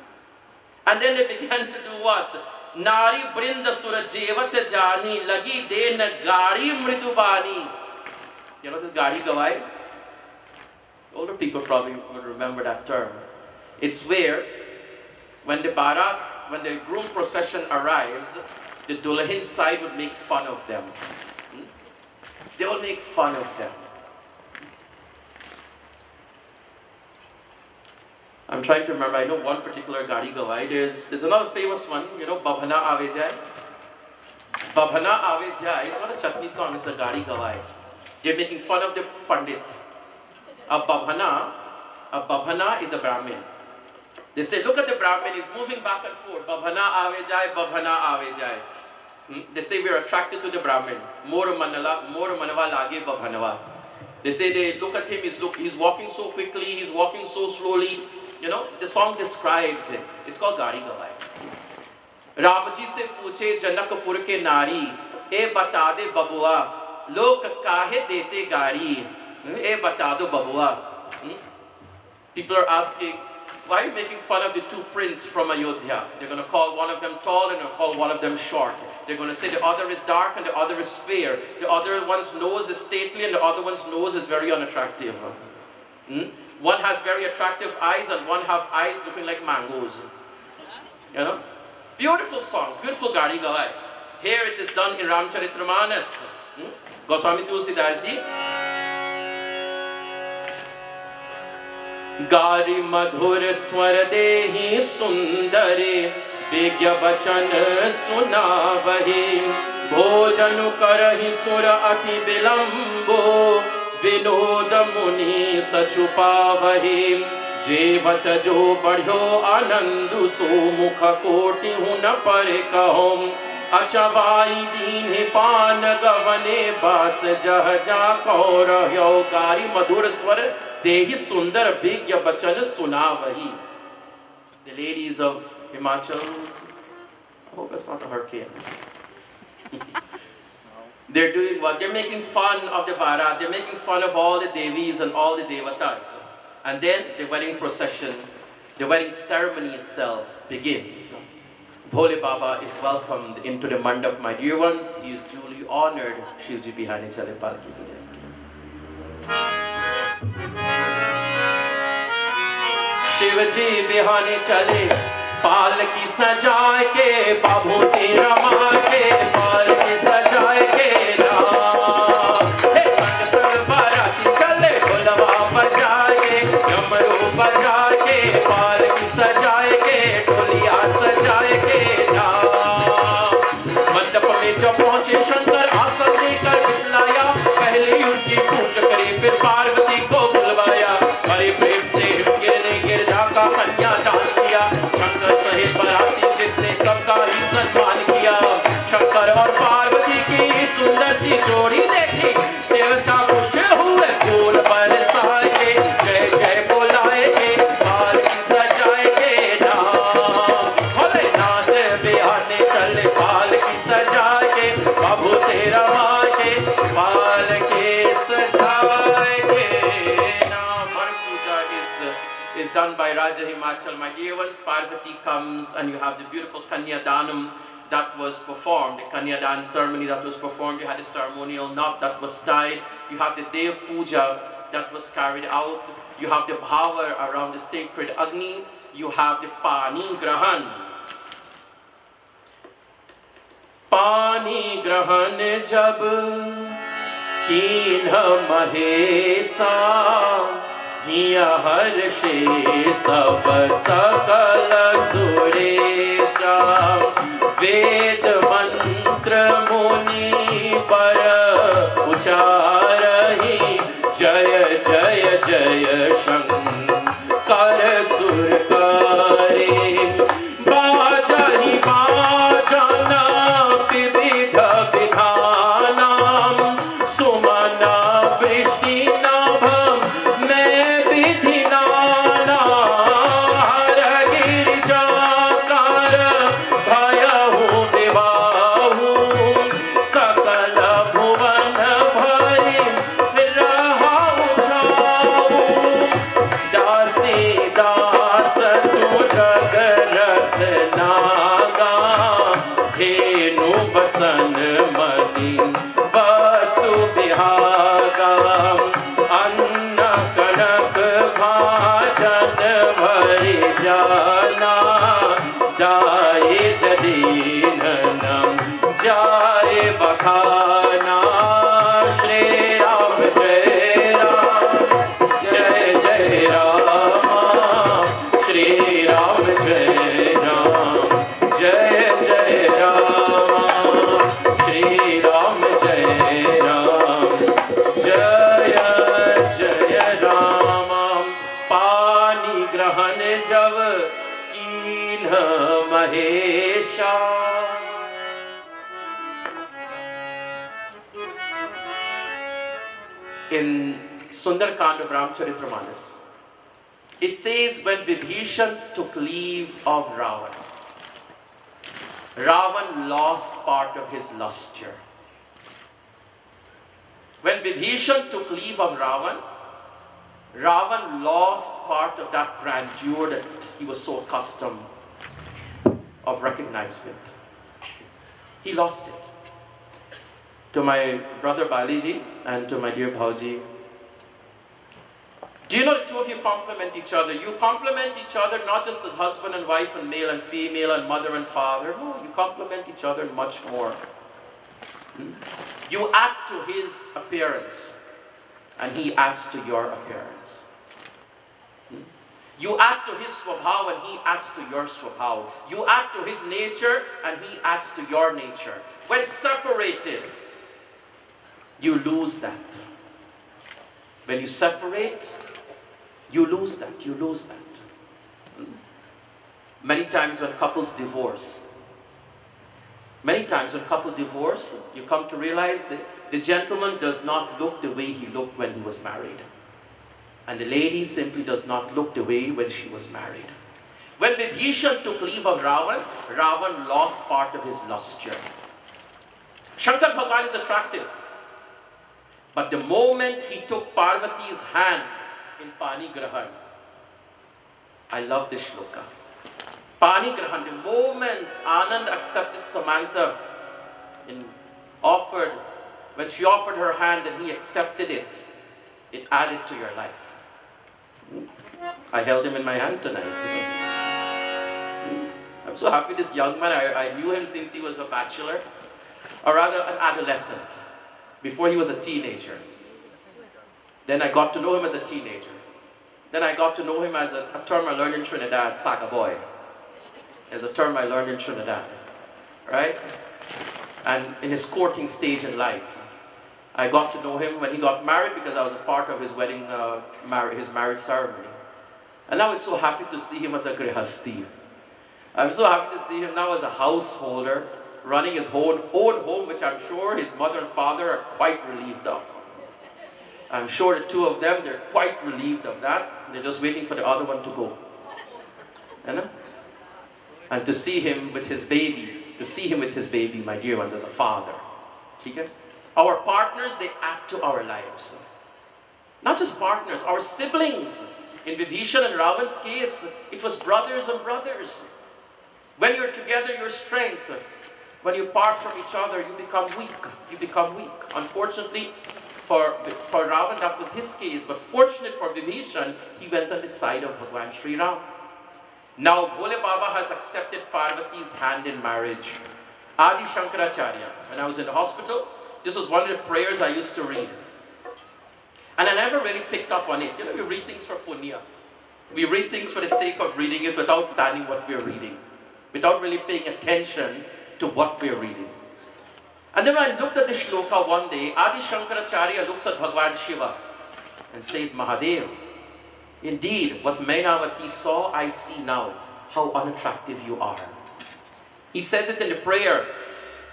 And then they began to do what? Nari brinda surajevat jani lagi den gari mritubani. You know this gari gawai? Older people probably would remember that term. It's where when the barat, when the groom procession arrives, the Dulahin side would make fun of them. They will make fun of them. I'm trying to remember, I know one particular Gari Gawai. There's another famous one, you know, Babhana Aave Jai. Babhana Aave Jai is not a chutney song, it's a Gari Gawai. They're making fun of the Pandit. A Babhana is a Brahmin. They say, look at the Brahmin, he's moving back and forth. Babhana Aave Jai, Babhana Aave Jai. They say we're attracted to the Brahmin. More manava lage Babhanava. They say they look at him, he's walking so quickly, he's walking so slowly. You know, the song describes it. It's called Gari Gawai. Ramji se puche Janakpur ke nari, e bata de babua, lok kahe dete gari, e bata do babua. People are asking, why are you making fun of the two princes from Ayodhya? They're going to call one of them tall and they'll call one of them short. They're going to say the other is dark and the other is fair. The other one's nose is stately and the other one's nose is very unattractive. One has very attractive eyes and one have eyes looking like mangoes. You know? Beautiful songs, beautiful Gari Gawai. Here it is done in Ramcharitramanas. Goswami Tulsidas ji. Gari madhur swar dehi sundare, vigya bachan sunavahi, bhojanu karahi sura ati bilambo, vinoda muni sachupavahi, jevat jo badhyo anandu so mukha koti huna pare kahom, achavai deen pan gavane bas jahaja kaurahyo. Gari madhur swar Dehi Sundar Bhigya Bachan Sunavahi. The ladies of Himachal, I hope it's not a hurricane. They're doing what? They're making fun of the Bharat, they're making fun of all the Devis and all the Devatas. And then the wedding procession, the wedding ceremony itself begins. Bhole Baba is welcomed into the mandap, my dear ones. He is duly honored. Shivji Bihani Chale Palki Sajai. Shivji बिहाने चले पालकी सजाए के बाबूती रमा के पालकी सजाए के संग संग बाराती चले ढोलवा बजाए के डमरू बजाए के पालकी सजाए के ढोलिया सजाए के मंडप में जब पहुंचे शंकर आसन देकर बुलाया, पहले उनकी पूजा करी फिर पार्वती को बुलवाया, हरे प्रेम से गिरने गिर जाता is done by Raja Himachal. My dear ones, Parvati comes and you have the beautiful Kanyadanam that was performed, the Kanyadan ceremony that was performed. You had a ceremonial knot that was tied. You have the day of puja that was carried out. You have the bhava around the sacred Agni. You have the Pani Grahan. Pani Grahan jab कीन्ह महेसा here Hershey सब सकल सुरेशा वेद मंत्र मुनि पर उचारहि जय जय जय शंकर सुर करे बाजहि बाजन विविध विधानम सुमना वृष्टि नाभम मैं विधि नाना हर गिरिजाकार भयहु विवाहु सकल भुवन भरि रहु जाऊ दासी दास तु जगरथ नागा धेनु बसन मति वस्तु विहागम अन्न कनक भाजन भरि जाना जाए जदीनम जाए बखाना श्री राम जय जय राम श्री राम जय जय राम श्री राम जय जय राम पानी ग्रहण जब कीन्ह महेशा in Sundarkand of Ramcharitamanas, it says when Vibhishan took leave of Ravan, Ravan lost part of his lustre. When Vibhishan took leave of Ravan, Ravan lost part of that grandeur that he was so accustomed of recognizement. He lost it. To my brother Baliji and to my dear Bhauji, do you know the two of you complement each other? You complement each other not just as husband and wife and male and female and mother and father. No, you complement each other much more. You add to his appearance and he adds to your appearance. You add to his swabhav and he adds to your swabhav. You add to his nature and he adds to your nature. When separated, you lose that. When you separate, you lose that. You lose that. Many times when couples divorce, you come to realize that the gentleman does not look the way he looked when he was married. And the lady simply does not look the way when she was married. When Vibhishan took leave of Ravan, Ravan lost part of his lustre. Shankar Bhagavan is attractive. But the moment he took Parvati's hand in Pani Grahan, I love this shloka. Pani Grahan, the moment Anand accepted Samantha when she offered her hand and he accepted it, it added to your life. I held him in my hand tonight. I'm so happy this young man, I knew him since he was a bachelor, or rather an adolescent, before he was a teenager. Then I got to know him as a teenager. Then I got to know him as a term I learned in Trinidad, Saga Boy. As a term I learned in Trinidad, right? And in his courting stage in life, I got to know him when he got married because I was a part of his wedding, his marriage ceremony. And now I'm so happy to see him as a grihasti. I'm so happy to see him now as a householder, running his own home, which I'm sure his mother and father are quite relieved of. I'm sure the two of them, they're quite relieved of that. They're just waiting for the other one to go. You know? And to see him with his baby, my dear ones, as a father. Okay? Our partners, they add to our lives. Not just partners, our siblings. In Vibhishan and Ravan's case, it was brothers and brothers. When you're together, you're strength. When you part from each other, you become weak. You become weak. Unfortunately, for Ravan, that was his case. But fortunate for Vibhishan, he went on the side of Bhagwan Sri Ram. Now, Bhole Baba has accepted Parvati's hand in marriage. Adi Shankaracharya, when I was in the hospital, this was one of the prayers I used to read. And I never really picked up on it. You know, we read things for punya. We read things for the sake of reading it without understanding what we're reading. Without really paying attention to what we're reading. And then when I looked at the shloka one day, Adi Shankaracharya looks at Bhagwan Shiva and says, Mahadev, indeed, what Mainavati saw, I see now, how unattractive you are. He says it in the prayer,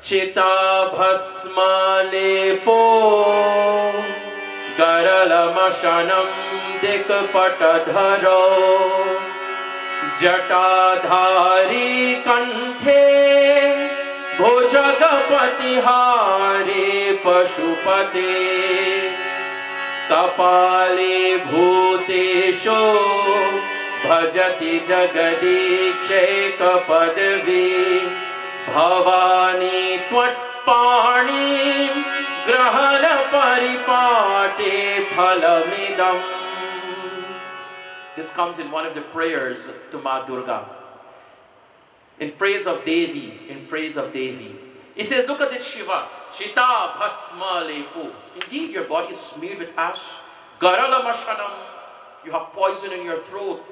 Chita bhasma lepo garalamashanam dikpatadharo jatadhari kanthe bhujagapati hare pashupate kapale bhutesho bhajati jagadiksheka padvi bhavani tvatpani grahana paripate phalamidam. This comes in one of the prayers to Ma Durga. In praise of Devi, in praise of Devi. It says, look at it, Shiva. Chita bhasma lepo. Indeed, your body is smeared with ash. Garala mashanam. You have poison in your throat.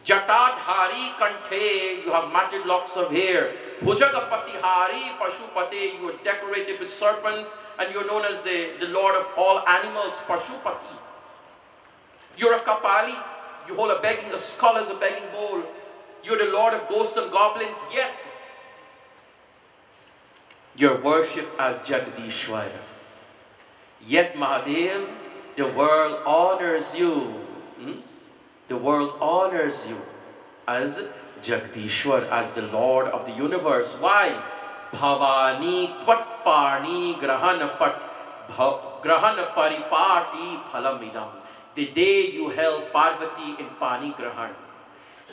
Jatadhari kanthe. You have matted locks of hair. Bhujagapati hari pashupate. You are decorated with serpents and you're known as the lord of all animals, Pashupati. You're a Kapali. You hold a skull as a begging bowl. You're the lord of ghosts and goblins, yet you're worshipped as Jagadishwar. Yet Mahadev, the world honors you. The world honors you as Jagadishwar, as the Lord of the universe. Why? Bhavani tvatpani grahana paripati phalamidam. The day you held Parvati in Pani Grahan,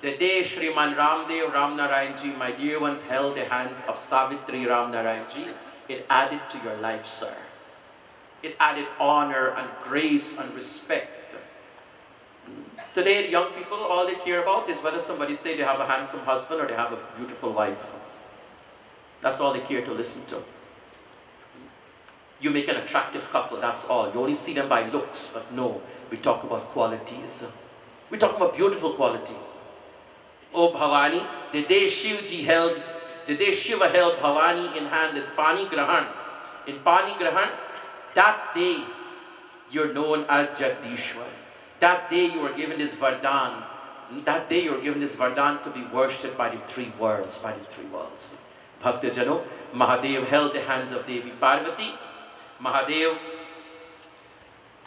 the day Shriman Ramdev Ramnarayanji, my dear ones, held the hands of Savitri Ramnarayanji, it added to your life, sir. It added honor and grace and respect. Today, the young people, all they care about is whether somebody say they have a handsome husband or they have a beautiful wife. That's all they care to listen to. You make an attractive couple, that's all. You only see them by looks, but no. We talk about qualities. We talk about beautiful qualities. Oh Bhavani, the day Shiva held Bhavani in hand at Pani Grahan, in Pani Grahan, that day you're known as Jagdishwar. That day you were given this Vardhan. That day you were given this Vardhan to be worshipped by the three worlds, Bhakta Jano, Mahadev held the hands of Devi Parvati. Mahadev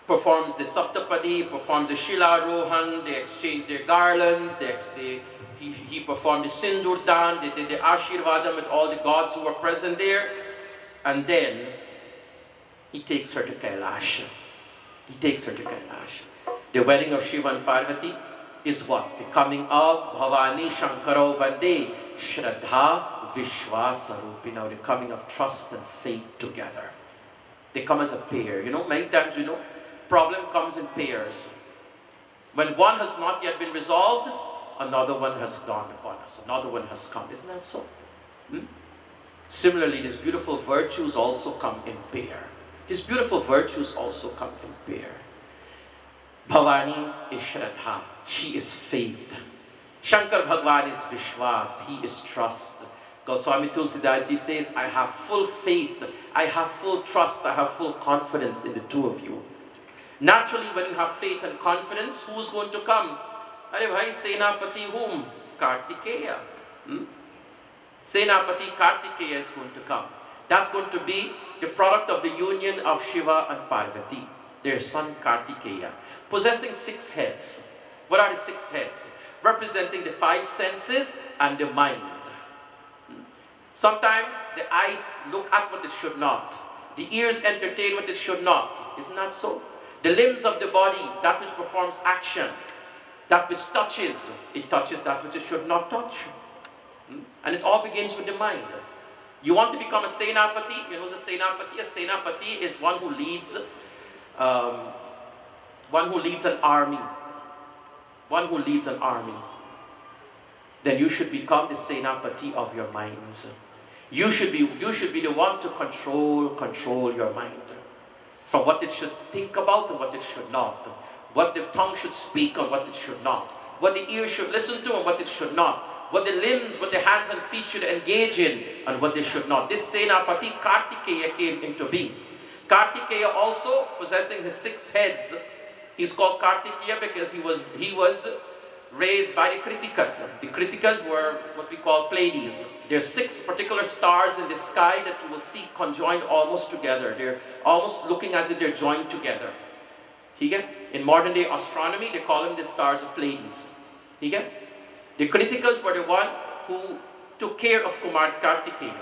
performs the Saptapadi, performs the Shilarohan, they exchange their garlands, he performed the Sindurdan, they did the Ashirvadam with all the gods who were present there, and then he takes her to Kailash. The wedding of Shiva and Parvati is what? The coming of Bhavani Shankaro Vande Shraddha Vishwasarupi. Now the coming of trust and faith together. They come as a pair. You know, many times problem comes in pairs. When one has not yet been resolved, another one has dawned upon us. Another one has come. Isn't that so? Similarly, these beautiful virtues also come in pair. These beautiful virtues also come in pair. Bhavani is Shraddha. She is faith. Shankar Bhagwan is Vishwas. He is trust. Goswami Tulsidas Ji says, I have full faith. I have full trust. I have full confidence in the two of you. Naturally, when you have faith and confidence, who's going to come? Are bhai, Senapati whom? Kartikeya. Senapati Kartikeya is going to come. That's going to be the product of the union of Shiva and Parvati, their son Kartikeya, possessing 6 heads. What are the 6 heads? Representing the 5 senses and the mind. Sometimes the eyes look at what it should not. The ears entertain what it should not. Isn't that so? The limbs of the body, that which performs action. That which touches, it touches that which it should not touch. And it all begins with the mind. You want to become a Senapati? You know the Senapati? A Senapati is one who leads an army. One who leads an army. Then you should become the Senapati of your minds. You should be the one to control your mind. From what it should think about and what it should not. What the tongue should speak and what it should not. What the ear should listen to and what it should not. What the limbs, what the hands and feet should engage in and what they should not. This Senapati Kartikeya came into being. Kartikeya also possessing his 6 heads. He's called Kartikeya because he was raised by the Kritikas. The Kritikas were what we call Pleiades. There are 6 particular stars in the sky that you will see conjoined almost together. They're almost looking as if they're joined together. In modern day astronomy, they call them the stars of Pleiades. The Kritikas were the one who took care of Kumar Kartikeya.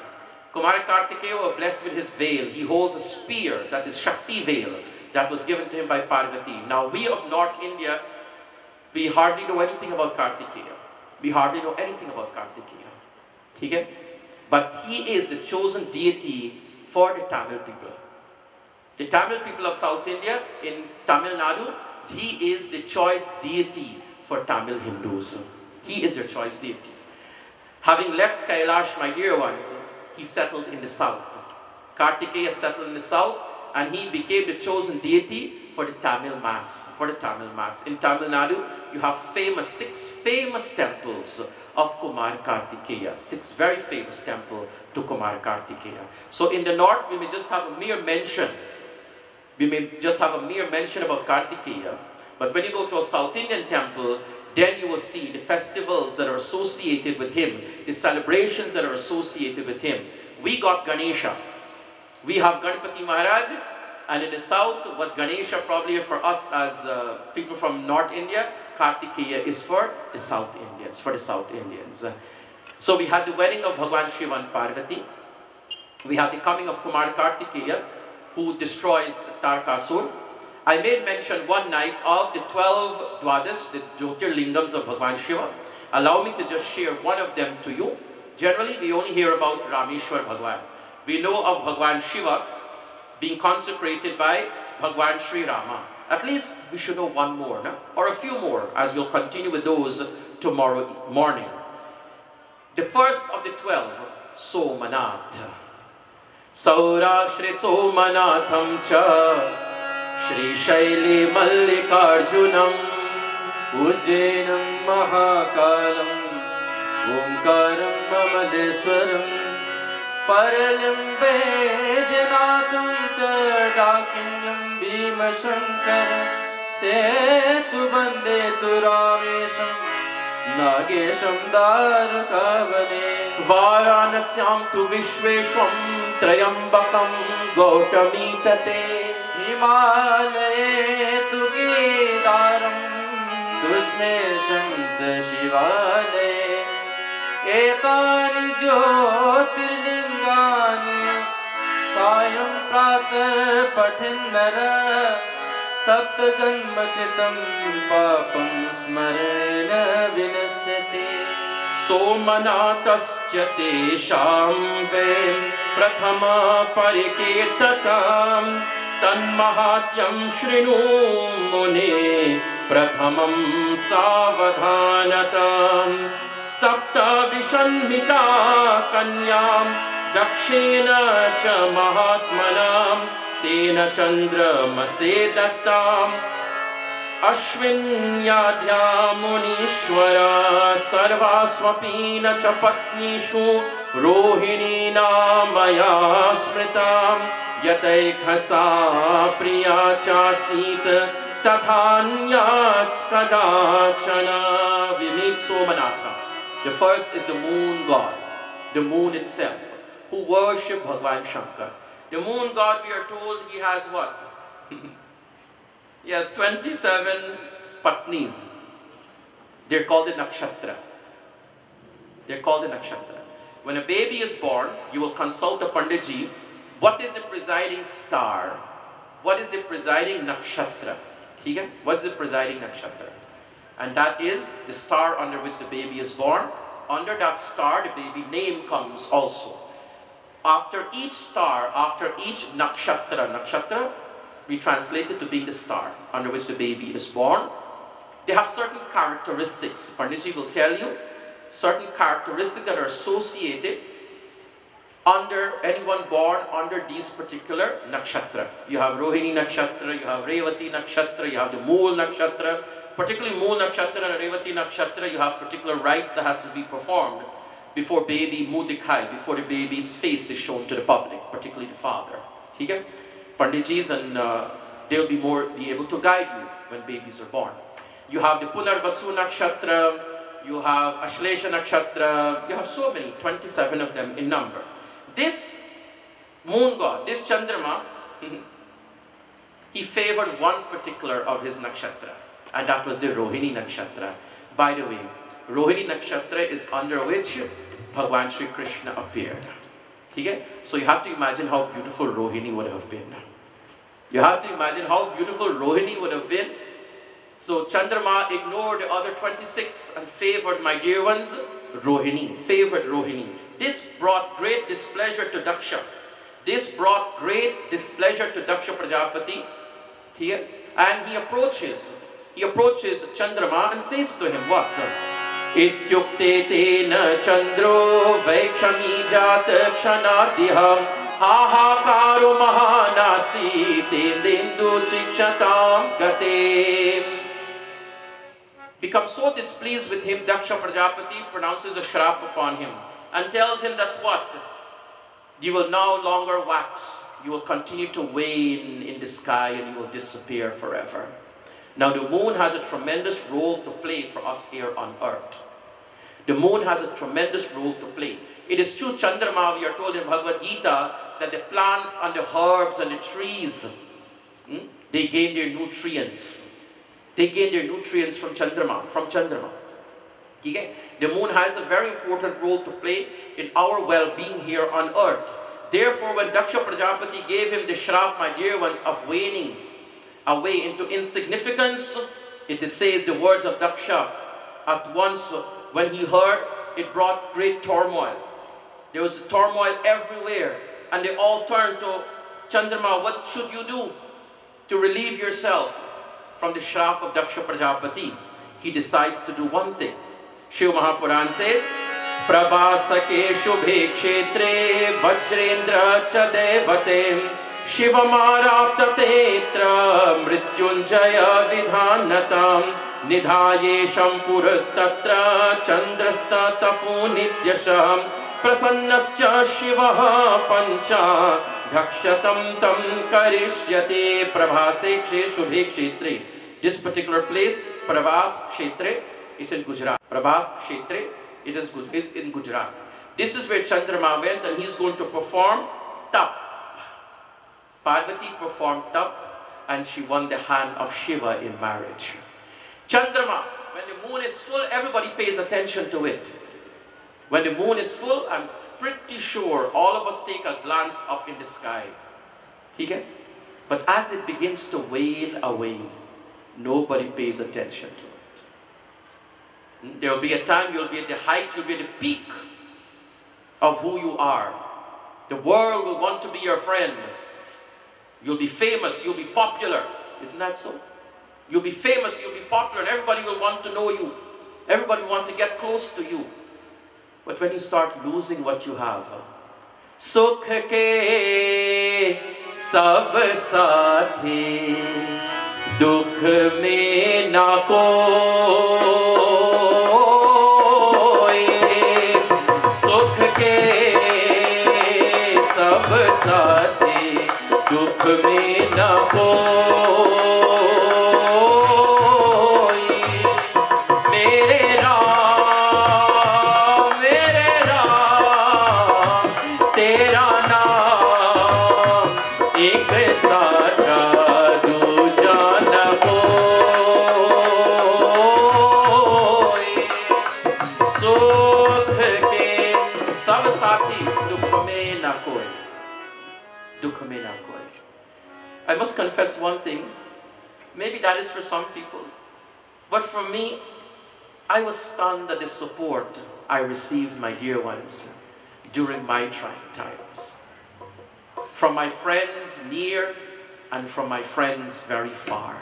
Kumar Kartikeya was blessed with his veil. He holds a spear, that is Shakti veil, that was given to him by Parvati. Now we of North India, we hardly know anything about Kartikeya. We hardly know anything about Kartikeya. But he is the chosen deity for the Tamil people. The Tamil people of South India, in Tamil Nadu, he is the choice deity for Tamil Hindus. He is their choice deity. Having left Kailash, my dear ones, he settled in the south. Kartikeya settled in the south and he became the chosen deity for the Tamil Mass. In Tamil Nadu, you have 6 famous temples of Kumar Kartikeya. 6 very famous temples to Kumar Kartikeya. So in the north, we may just have a mere mention. About Kartikeya. But when you go to a South Indian temple, then you will see the festivals that are associated with him, the celebrations that are associated with him. We got Ganesha. We have Ganpati Maharaj. And in the south, what Ganesha probably is for us as people from North India, Kartikeya is for the South Indians, So we had the wedding of Bhagwan Shiva and Parvati. We had the coming of Kumar Kartikeya, who destroys Tarakasur. I made mention one night of the 12 Dwadas, the Jyotirlingams of Bhagwan Shiva. Allow me to just share one of them to you. Generally, we only hear about Rameshwar Bhagwan. We know of Bhagwan Shiva being consecrated by Bhagwan Sri Rama. At least we should know one more, no? Or a few more, as we'll continue with those tomorrow morning. The first of the 12, Somanath. Saurashri Somanatham cha Shri Shaili Mallikarjunam Ujjainam Mahakalam Omkaram Mamadeswaram Paralam Vedanatham Dakinyam Bhima Shankara Setu Bandetu Ramesham Nagesham Dharkavane Varanasyam tu Vishveshwam Trayambakam Gautami Tate Himalaye tu Kedaram Dusmesham Shivale Etani Jyotirlingani Sayam Pratar Pathinnara Sapta Janma Kritam Papam Smarena Vinasyate Somanatascha tesham ve prathama parikirtatam tanmahatyam shrinu mune prathamam savadhanatam sapta vishanmita kanyam dakshina cha mahatmanam tena chandramase dattam Ashvinyadhya munishwara sarvaswapina cha patnishu rohinina maya smritam yataikhasa priya chasit tathanyach kadachana. We meet Somanatha. The first is the moon god, the moon itself, who worship Bhagwan Shankar. The moon god, we are told, he has what? He has 27 patnis. They're called the nakshatra. When a baby is born, you will consult the Panditji. What is the presiding star? What is the presiding nakshatra? What is the presiding nakshatra? And that is the star under which the baby is born. Under that star, the baby name comes also. After each star, after each nakshatra, we translate it to being the star under which the baby is born. They have certain characteristics. Panditji will tell you certain characteristics that are associated under anyone born under these particular nakshatra. You have Rohini nakshatra, you have Revati nakshatra, you have the Mool nakshatra. Particularly Mool nakshatra and Revati nakshatra, you have particular rites that have to be performed before baby mudikhai, before the baby's face is shown to the public, particularly the father. Okay? Panditjis and they'll be able to guide you when babies are born. You have the Punarvasu nakshatra, you have Ashlesha nakshatra, you have so many, 27 of them in number. This moon god, this Chandrama, he favored one particular of his nakshatra, and that was the Rohini nakshatra. By the way, Rohini nakshatra is under which Bhagwan Shri Krishna appeared. Okay? So you have to imagine how beautiful Rohini would have been. You have to imagine how beautiful Rohini would have been. So Chandrama ignored the other 26 and favored my dear ones, Rohini, favored Rohini. This brought great displeasure to Daksha. This brought great displeasure to Daksha Prajapati. And he approaches Chandrama and says to him, what? Ityukte tena chandro vaikshami jata kshanadiham hahakaro mahanasi tendendu chikshatam gate. Becomes so displeased with him, Daksha Prajapati pronounces a shrap upon him and tells him that what? You will no longer wax. You will continue to wane in the sky and you will disappear forever. Now the moon has a tremendous role to play for us here on earth. The moon has a tremendous role to play. It is true, Chandrama, we are told in Bhagavad Gita that the plants and the herbs and the trees, they gain their nutrients. They gain their nutrients from Chandrama. Okay? The moon has a very important role to play in our well-being here on earth. Therefore, when Daksha Prajapati gave him the shrap, my dear ones, of waning away into insignificance, it says the words of Daksha, at once when he heard, it brought great turmoil. There was turmoil everywhere, and they all turned to Chandrama. What should you do to relieve yourself from the shrap of Daksha Prajapati? He decides to do one thing. Shiv Mahapuran says, Prabhasake shubhe kshetre vajrendra cha devate Shivamaraptatetra mrityunjaya vidhanatam nidhayesham purastatra chandrasta tapu nityasham prasannascha shivaha pancha dhakshatam tam karishyate. Prabhase shubhe kshetre. This particular place, Prabhas Kshetre, is in Gujarat. Prabhas Kshetre is in Gujarat. This is where Chandrama went, and he's going to perform tap. Parvati performed tap, and she won the hand of Shiva in marriage. Chandrama, when the moon is full, everybody pays attention to it. When the moon is full, I'm pretty sure all of us take a glance up in the sky. Okay? But as it begins to wane away, nobody pays attention to it. There will be a time you'll be at the height, you'll be at the peak of who you are. The world will want to be your friend. You'll be famous, you'll be popular. Isn't that so? You'll be famous, you'll be popular, and everybody will want to know you. Everybody will want to get close to you. But when you start losing what you have, Sukh ke sab saathi, dukh mein na koi. Sukh ke sab saathi, dukh mein na koi. Mere Ram, tera naam ek saacha dooja na koi. Sukh ke sab saathi, dukh mein na koi. Dukh mein na koi. I must confess one thing. Maybe that is for some people. But for me, I was stunned at the support I received, my dear ones, during my trying times. From my friends near and from my friends very far.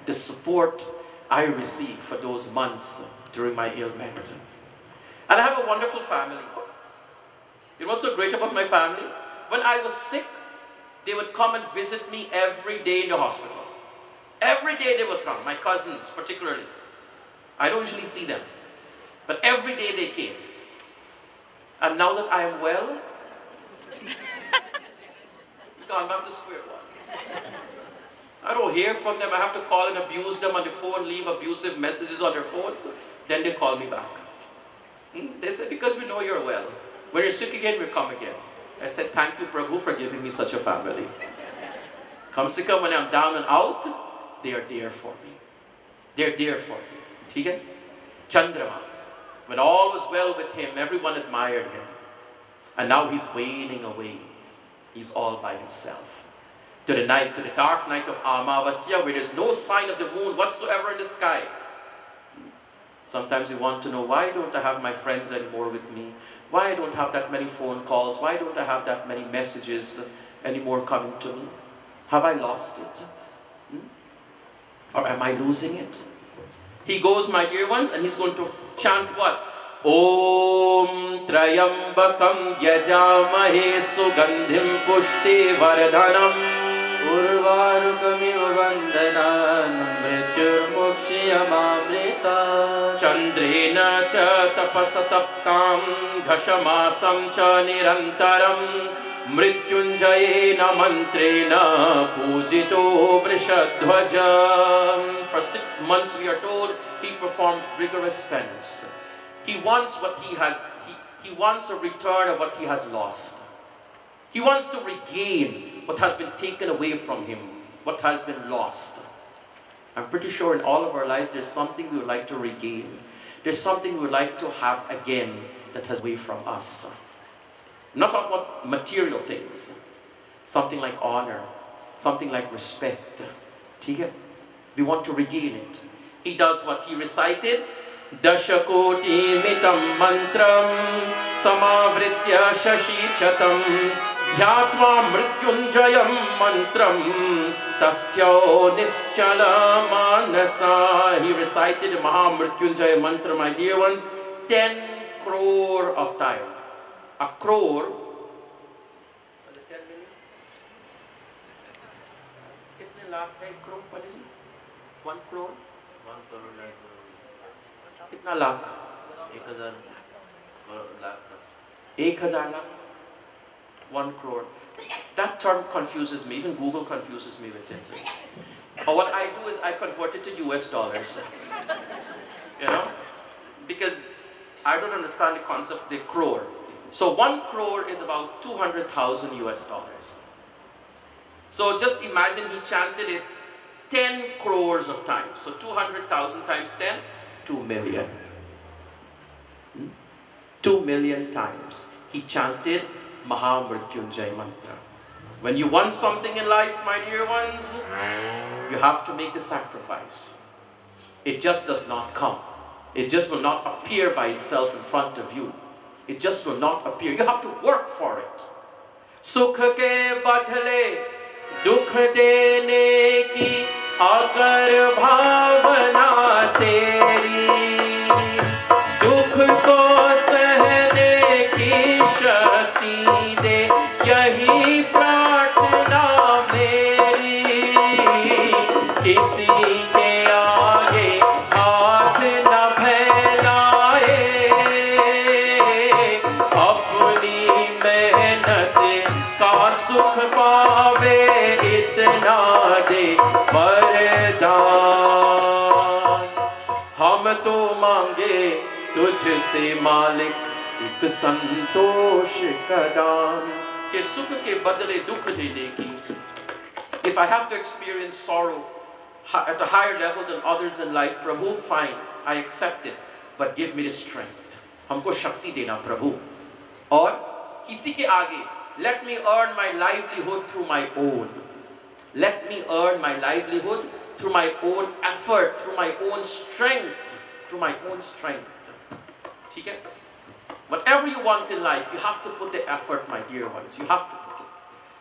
The support I received for those months during my ailment. And I have a wonderful family. You know what's so great about my family? When I was sick, they would come and visit me every day in the hospital. Every day they would come, my cousins particularly. I don't usually see them. But every day they came. And now that I am well, I'm back to square one. I don't hear from them. I have to call and abuse them on the phone, leave abusive messages on their phones. Then they call me back. They said, because we know you're well. When you're sick again, we'll come again. I said, thank you, Prabhu, for giving me such a family. Come see, when I'm down and out, they are there for me. They're there for me. Okay? Chandrama. When all was well with him, everyone admired him. And now he's waning away. He's all by himself. To the night, to the dark night of Amavasya, where there's no sign of the moon whatsoever in the sky. Sometimes we want to know, why don't I have my friends anymore with me? Why I don't have that many phone calls? Why don't I have that many messages anymore coming to me? Have I lost it? Or am I losing it? He goes, my dear ones, and he's going to chant what? Om Trayambakam Yajamahe Sugandhim Pushti Vardhanam Urvarukamiv Vandanam Mrityur Mukshiyamamrita Chandrena cha tapasataptam Ghashamasam cha nirantaram Mrityunjayena mantrena Pujito Vrishadhvaja. For 6 months we are told he performed rigorous penance. He wants what he had, he wants a return of what he has lost. He wants to regain what has been taken away from him, what has been lost. I'm pretty sure in all of our lives there's something we would like to regain. There's something we would like to have again that has away from us. Not about material things. Something like honor, something like respect. We want to regain it. He does what he recited. Dashakoti mitam mantram samavritya shashichatam dhyatva mrityunjayam mantram tasthyo nischala manasa. He recited the Mahamrityunjaya mantra, my dear ones, 10 crore of times. A crore, 10 million? Kitne lakh hai crore? What is it? 1 crore? 1 crore lakh. Kitna lakh? 1000 lakh. 1000 lakh? 1 crore. That term confuses me. Even Google confuses me with it. But what I do is I convert it to US dollars. You know? Because I don't understand the concept, the crore. So 1 crore is about 200,000 US dollars. So just imagine he chanted it 10 crores of times. So 200,000 times 10, 2 million. 2 million times he chanted Mahamrityunjaya mantra. When you want something in life, my dear ones, you have to make the sacrifice. It just does not come. It just will not appear by itself in front of you. It just will not appear. You have to work for it. Sukh ke badle dukh dene ki agar bhavana teri dukh ko sahne ki shakti de yahi prarthana meri kisi ke aage haath na phailaaye apni mehnat ka sukh paave itna de वरदान हम तो मांगे तुझसे मालिक एक संतोष का दान के सुख के बदले दुख देने की. If I have to experience sorrow at a higher level than others in life, Prabhu, fine, I accept it, but give me the strength. हमको शक्ति देना प्रभु. और किसी के आगे, let me earn my livelihood through my own. Let me earn my livelihood through my own effort, through my own strength, through my own strength. Okay? Whatever you want in life, you have to put the effort, my dear ones. You have to put it.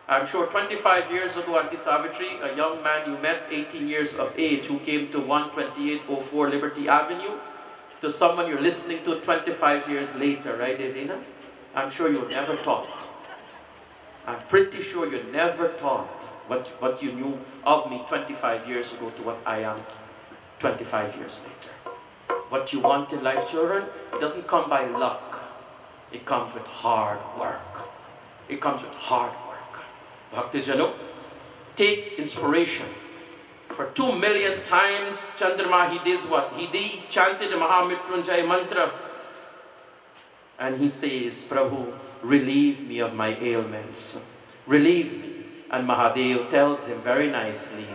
I'm sure 25 years ago, Auntie Savitri, a young man you met, 18 years of age, who came to 12804 Liberty Avenue, to someone you're listening to 25 years later, right, Devina? I'm sure you never thought. I'm pretty sure you never thought what you knew of me 25 years ago to what I am 25 years later. What you want in life, children, it doesn't come by luck. It comes with hard work. It comes with hard work. Bhakti Jano, take inspiration. For 2 million times, Chandrama, he did what? He chanted the Mahamrityunjay mantra. And he says, Prabhu, relieve me of my ailments. Relieve me. And Mahadev tells him very nicely,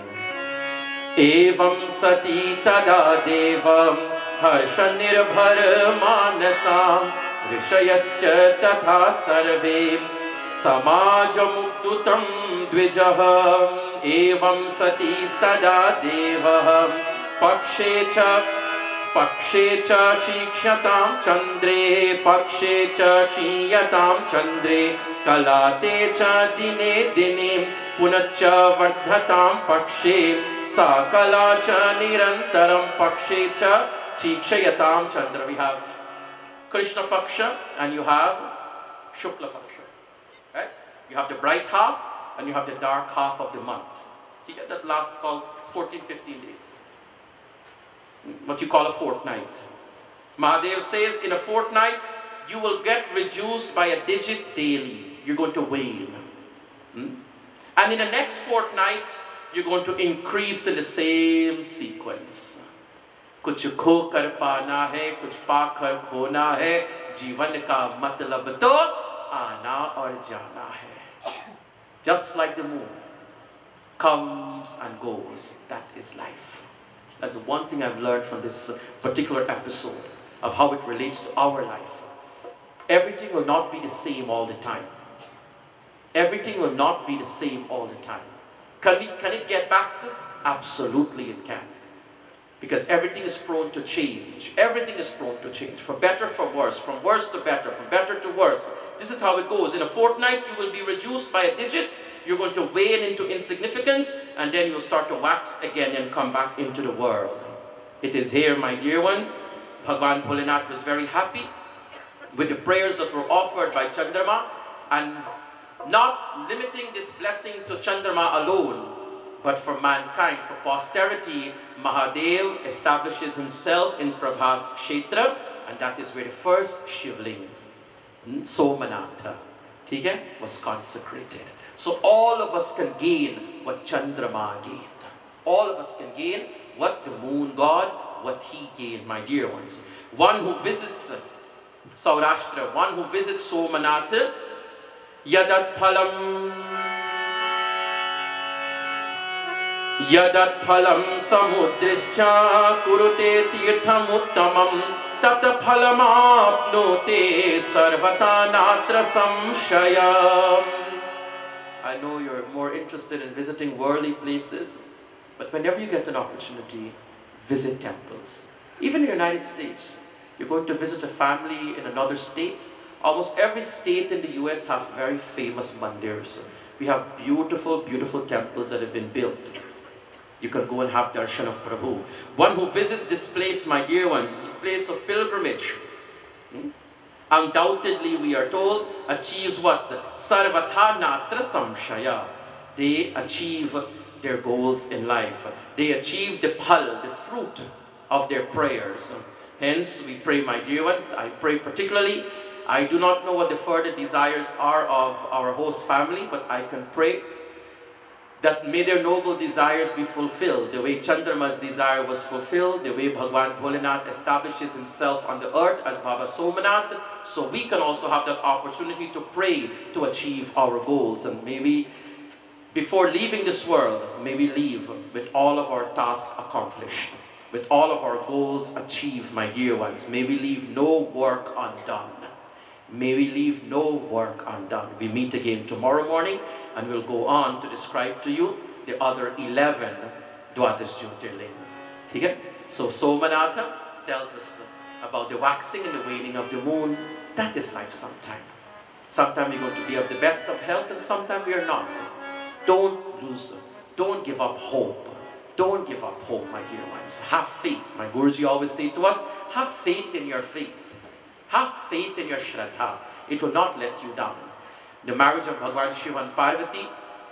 Evam sati tada devam harshannirbhar manasam rishayascha tatha sarve samajamuktutam dvijaham. Evam sati tada devaham pakshe cha chikshatam chandre pakshe cha chiyatam chandre kalate cha dine dine punacha vardhatam pakshe sa kala cha nirantaram pakshe cha chikshayatam chandra. We have Krishna Paksha and you have Shukla Paksha. Right? You have the bright half and you have the dark half of the month. You get that last called 14, 15 days. What you call a fortnight. Mahadev says in a fortnight, you will get reduced by a digit daily. You're going to wane. And in the next fortnight, you're going to increase in the same sequence. कुछ खो कर पाना है, कुछ पाकर खोना है, जीवन का मतलब तो आना और जाना है. Just like the moon comes and goes, that is life. That's the one thing I've learned from this particular episode of how it relates to our life. Everything will not be the same all the time. Everything will not be the same all the time. Can it get back? Absolutely it can. Because everything is prone to change. Everything is prone to change. For better, for worse. From worse to better. From better to worse. This is how it goes. In a fortnight, you will be reduced by a digit. You're going to wane into insignificance. And then you will start to wax again and come back into the world. It is here, my dear ones. Bhagwan Bholenath was very happy with the prayers that were offered by Chandrama. And not limiting this blessing to Chandrama alone, but for mankind, for posterity. Mahadev establishes himself in Prabhas Kshetra, and that is where the first Shivling, Somanatha, was consecrated. So all of us can gain what Chandrama gained. All of us can gain what the moon god, what he gained, my dear ones. One who visits Saurashtra, one who visits Somanatha, Yadat phalam samudrischa kurute tirtham uttamam tat phalam apnote sarvata natra samshaya. I know you're more interested in visiting worldly places, but whenever you get an opportunity, visit temples. Even in the United States, you're going to visit a family in another state. Almost every state in the US have very famous mandirs. We have beautiful, beautiful temples that have been built. You can go and have darshan of Prabhu. One who visits this place, my dear ones, is a place of pilgrimage. Undoubtedly, we are told, achieves what? Sarvatha natra samshaya. They achieve their goals in life. They achieve the phal, the fruit of their prayers. Hence, we pray, my dear ones, I pray particularly. I do not know what the further desires are of our host family, but I can pray that may their noble desires be fulfilled, the way Chandrama's desire was fulfilled, the way Bhagwan Bholenath establishes himself on the earth as Baba Somanath, so we can also have that opportunity to pray to achieve our goals. And maybe before leaving this world, may we leave with all of our tasks accomplished, with all of our goals achieved, my dear ones. May we leave no work undone. May we leave no work undone. We meet again tomorrow morning and we'll go on to describe to you the other 11 Dwadash Jyotirling. Okay? So Somanatha tells us about the waxing and the waning of the moon. That is life sometime. Sometimes we're going to be of the best of health and sometimes we are not. Don't lose, don't give up hope. Don't give up hope, my dear ones. Have faith. My Guruji always say to us, have faith in your faith. Have faith in your Shraddha. It will not let you down. The marriage of Bhagwan Shiva and Parvati,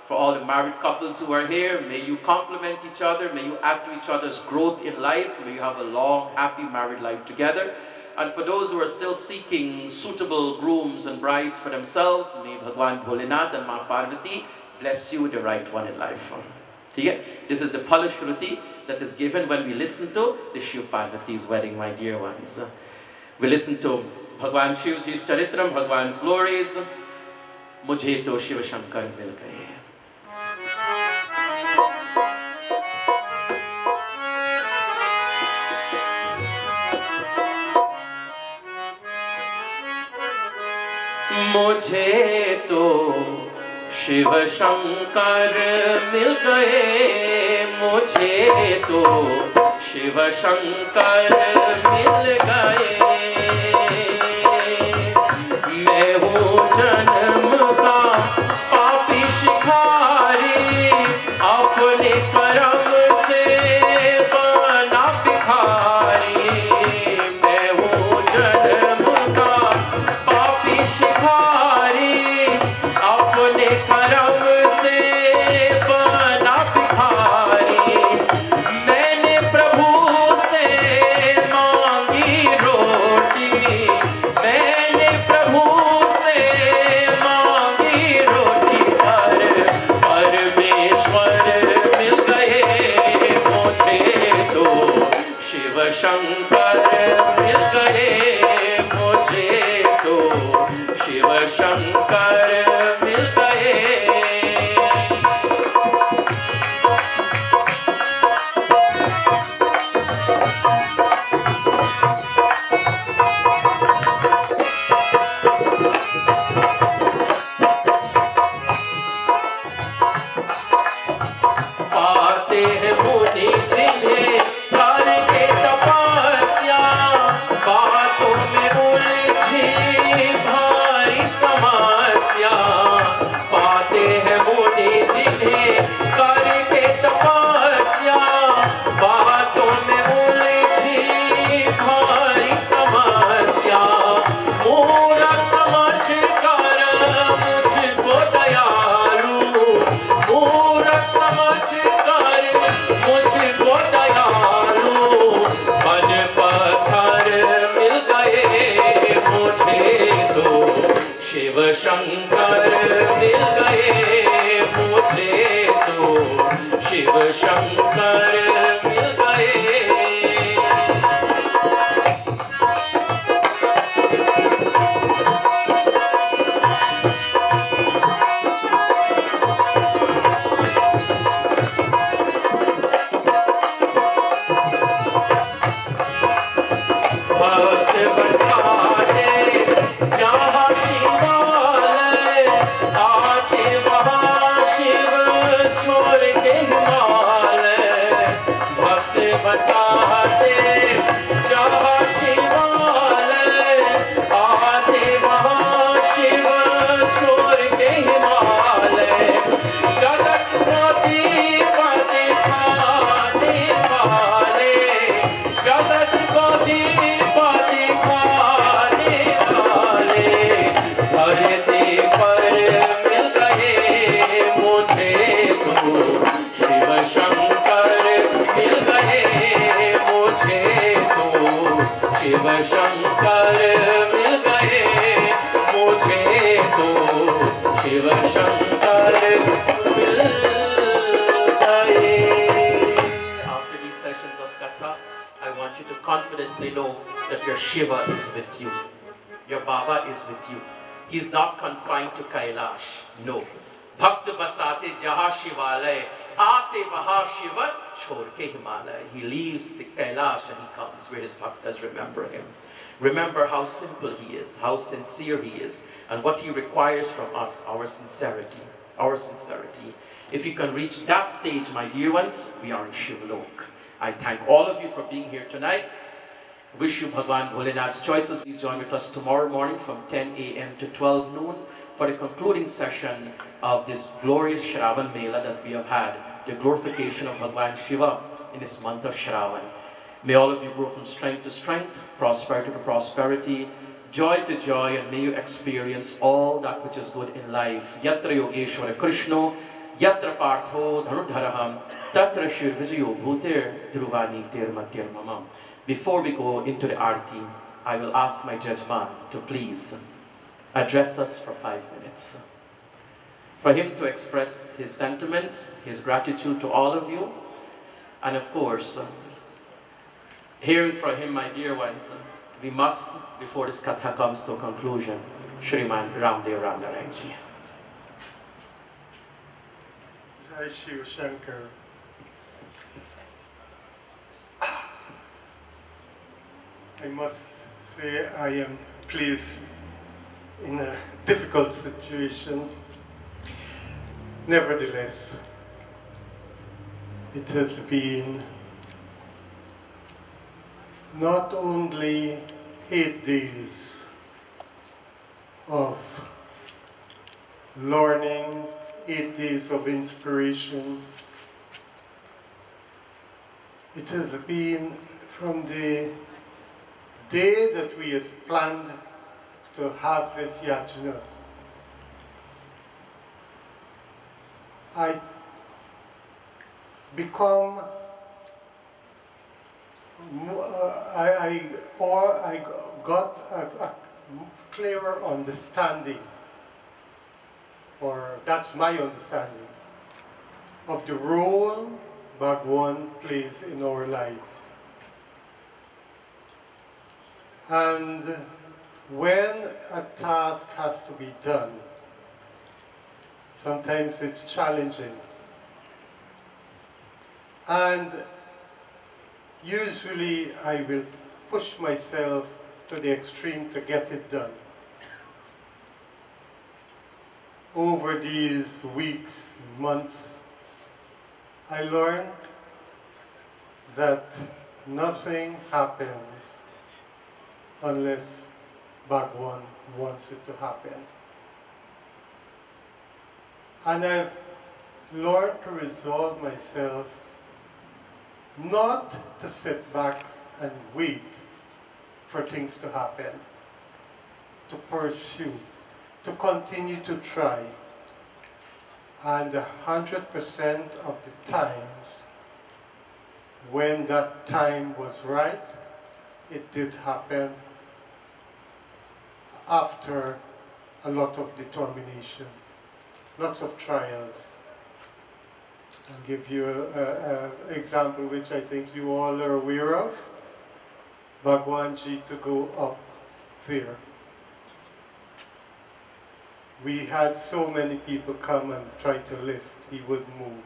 for all the married couples who are here, may you complement each other, may you add to each other's growth in life, may you have a long, happy married life together. And for those who are still seeking suitable grooms and brides for themselves, may Bhagwan Bholinath and Ma Parvati bless you with the right one in life. This is the Palashruti that is given when we listen to the Shiv Parvati's wedding, my dear ones. We listen to Bhagwan Shivji's Charitram, Bhagwan's glories. Mujhe to Shiva Shankar mil gaye. मुझे तो शिव शंकर मिल गए, मुझे तो शिव शंकर मिल गए। मैं हूँ जन्म का पापी शिकारी, अपने कर्म से बना भिखारी। मैं हूँ जन्म का पापी शिकारी, अपने कर्म से बना भिखारी। मैंने प्रभु से मांगी रोटी, मैंने प्रभु से मांगी रोटी, पर परमेश्वर मिल गए। मुझे तो शिव शंकर मिल गए, मुझे तो शिव शंकर मिल गए। पाते हैं मुनि जिन्हें करके तपस्या, बातों में उलझी भारी समस्या। पाते हैं मुनि जिन्हें करके तपस्या, बातों में उलझी भारी समस्या। मूरख समझ कर मुझको दयालु, मूरख समझ कर मुझको दयालु, बन पत्थर मिल गए। मुझे तो शिव शंकर मिल गए, मुझे तो शिव शंकर मिल गए। भक्त बसाते जहाँ शिवालय, आते वहाँ शिव छोड़ के हिमालय। भक्त बसाते जहाँ शिवालय, आते वहाँ शिव छोड़ के हिमालय। जगत को दीप दिखाने वाले, जगत को दीप दिखाने वाले, धरती पर मिल गए। मुझे तो शिव शंकर मिल गए, मुझे तो शिव शंकर मिल गए, मुझे तो शिव शंकर मिल गए। After these sessions of Katha, I want you to confidently know that your Shiva is with you. Your Baba is with you. He's not confined to Kailash. No. Bhakt basate jaha shivalay, aate vaha shiva chhod ke Himalaya. He leaves the Kailash and he comes where his bhaktas remember him. Remember how simple he is, how sincere he is, and what he requires from us, our sincerity. Our sincerity. If you can reach that stage, my dear ones, we are in Shivalok. I thank all of you for being here tonight. Wish you Bhagwan Bholenath's choices. Please join with us tomorrow morning from 10 a.m. to 12 noon for the concluding session of this glorious Shravan Mela that we have had, the glorification of Bhagwan Shiva in this month of Shravan. May all of you grow from strength to strength, prosperity to prosperity, joy to joy, and may you experience all that which is good in life. Yatra Yogeshwara Krishna, Yatra Partho Dhanudharaham, Tatra Shir Vijayo Bhutir Dhruvani Tir Matir Mamam. Before we go into the Aarti, I will ask my Jajman to please address us for 5 minutes. For him to express his sentiments, his gratitude to all of you, and of course, hearing from him, my dear ones, we must, before this katha comes to a conclusion, Shriman Ramdev Ramnaranji. Jai Shiv Shankar. I must say I am pleased in a difficult situation. Nevertheless, it has been not only 8 days of learning, 8 days of inspiration. It has been from the day that we had planned to have this yajna. I become I got a clearer understanding, or that's my understanding, of the role Bhagwan plays in our lives. And when a task has to be done, sometimes it's challenging. And usually I will push myself to the extreme to get it done. Over these weeks, months, I learned that nothing happens unless Bhagwan wants it to happen. And I've learned to resolve myself not to sit back and wait for things to happen, to pursue, to continue to try. And 100% of the times, when that time was right, it did happen after a lot of determination, lots of trials. I'll give you an example which I think you all are aware of. Bhagwanji to go up there. We had so many people come and try to lift, he wouldn't move.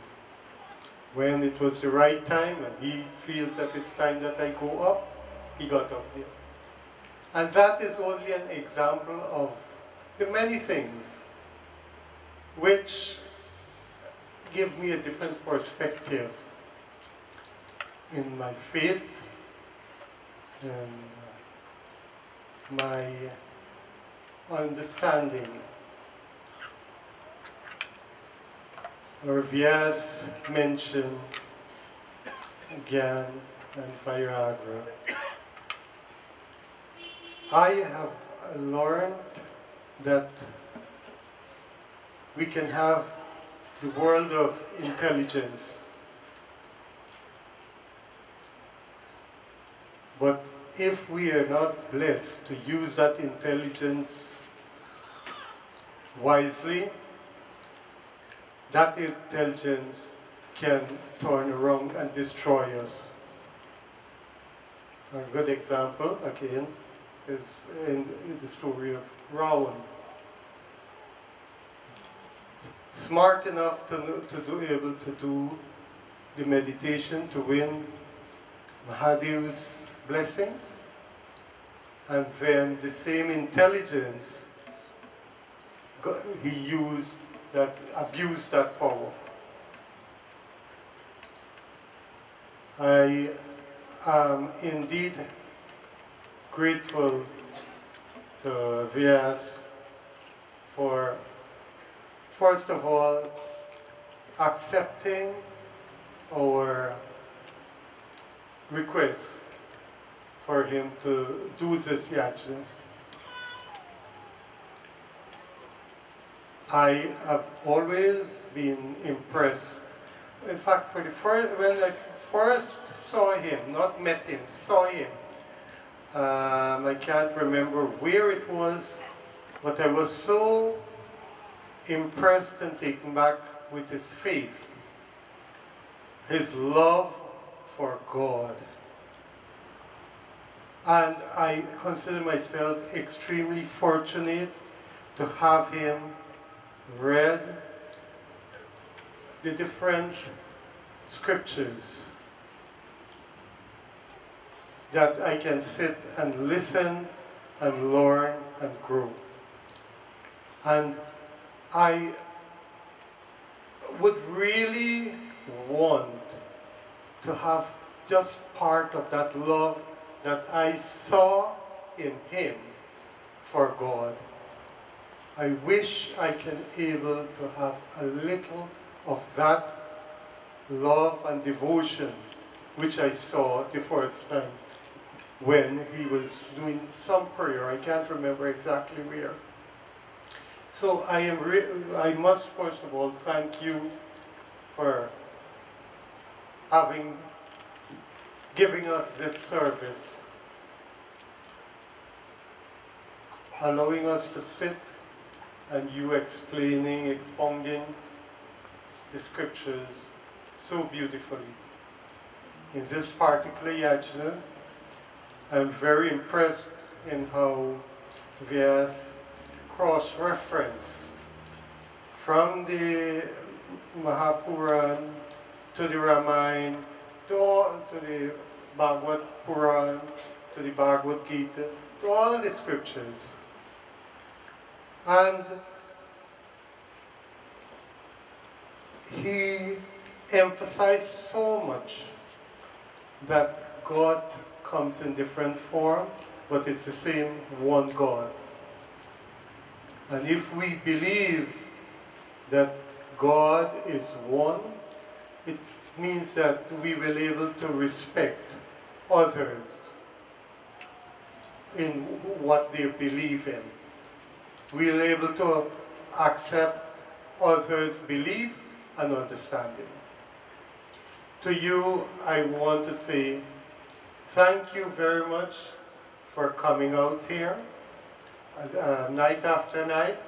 When it was the right time and he feels that it's time that I go up, he got up there. And that is only an example of the many things which give me a different perspective in my faith and my understanding. Or Vyas mentioned Gyan and Vairagra. I have learned that we can have the world of intelligence, but if we are not blessed to use that intelligence wisely, that intelligence can turn around and destroy us. A good example, again, is in the story of Ravan. Smart enough to be able to do the meditation to win Mahadev's blessing, and then the same intelligence he used that, abused that power I am indeed grateful to Vias for, first of all, accepting our request for him to do this yajna. I have always been impressed. In fact, when I first saw him, not met him, saw him, I can't remember where it was, but I was so impressed and taken back with his faith, his love for God. And I consider myself extremely fortunate to have him read the different scriptures that I can sit and listen and learn and grow. And I would really want to have just part of that love that I saw in him for God. I wish I can able to have a little of that love and devotion which I saw the first time when he was doing some prayer. I can't remember exactly where. So I must first of all thank you for giving us this service, allowing us to sit and you expounding the scriptures so beautifully. In this particular yajna, I'm very impressed in how Vyas cross-reference from the Mahapuran to the Ramayana to the Bhagavad Puran to the Bhagavad Gita, to all the scriptures. And he emphasized so much that God comes in different form, but it's the same one God. And if we believe that God is one, it means that we will be able to respect others in what they believe in. We are able to accept others' belief and understanding. To you, I want to say thank you very much for coming out here night after night.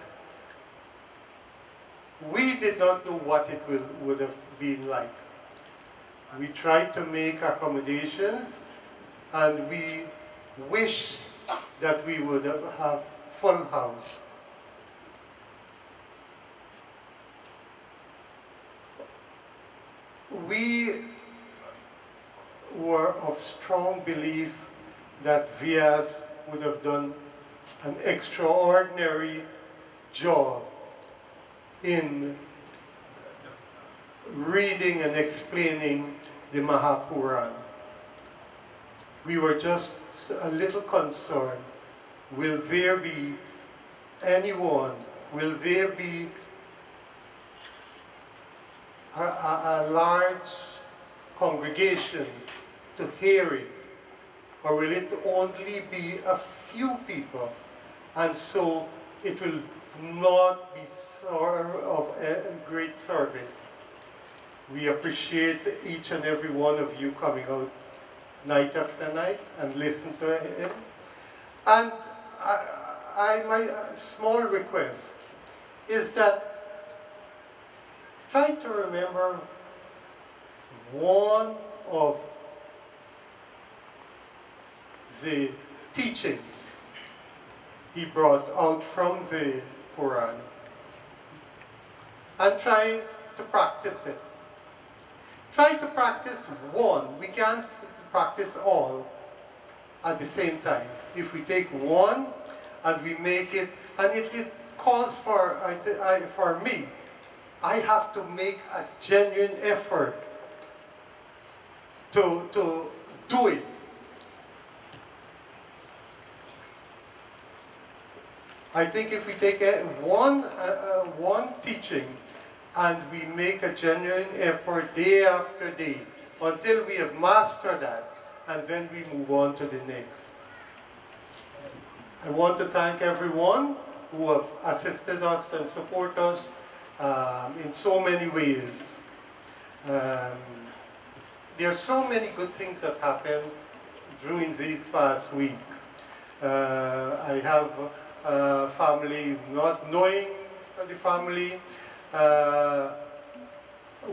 We did not know what it would have been like. We tried to make accommodations, and we wish that we would have full house. We were of strong belief that Vyas would have done an extraordinary job in reading and explaining the Mahapuran. We were just a little concerned. Will there be anyone, will there be a large congregation to hear it? Or will it only be a few people? And so it will not be sort of a great service. We appreciate each and every one of you coming out night after night and listen to him. And my small request is that try to remember one of the teachings he brought out from the Quran and try to practice it. Try to practice one. We can't practice all at the same time. If we take one and we make it, and it calls for me, I have to make a genuine effort to do it. I think if we take one teaching and we make a genuine effort day after day until we have mastered that, and then we move on to the next. I want to thank everyone who have assisted us and support us in so many ways. There are so many good things that happened during this past week. I have family, not knowing the family,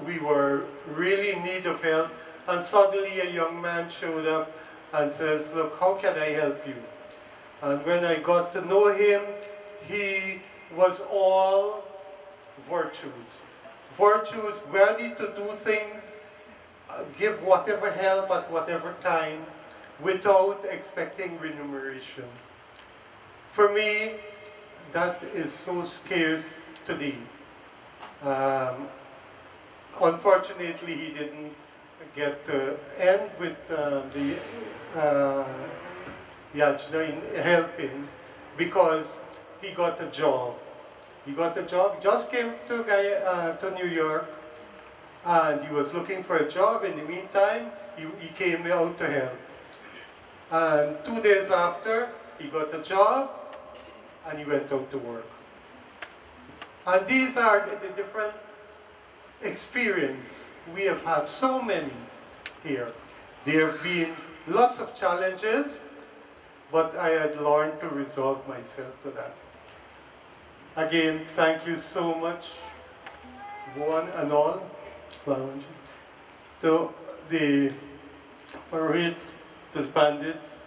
we were really in need of help, and suddenly a young man showed up and says, look, how can I help you? And when I got to know him, he was all virtues. Virtues, ready to do things, give whatever help at whatever time, without expecting remuneration. For me, that is so scarce today. Unfortunately, he didn't get to end with the Yajna in helping, because he got a job. He got a job, just came to New York, and he was looking for a job. In the meantime, he came out to help. And 2 days after, he got a job, and he went out to work. And these are the different experiences. We have had so many here. There have been lots of challenges, but I had learned to resolve myself to that. Again, thank you so much, one and all, to the Marines, to the bandits.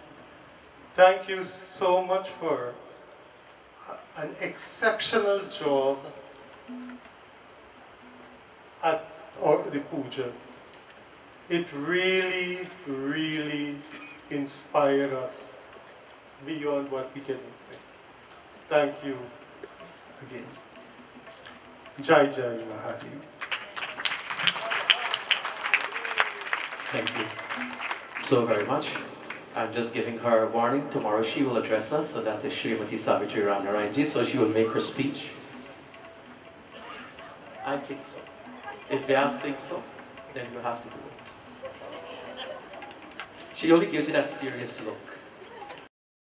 Thank you so much for an exceptional job at the puja. It really, really inspired us beyond what we can expect. Thank you again. Jai Jai Mahadev. Thank you so very much. I'm just giving her a warning. Tomorrow she will address us, so that is Srimati Savitri Ramnarayanji, so she will make her speech. I think so. If Vyas thinks so, then you have to do it. She only gives you that serious look.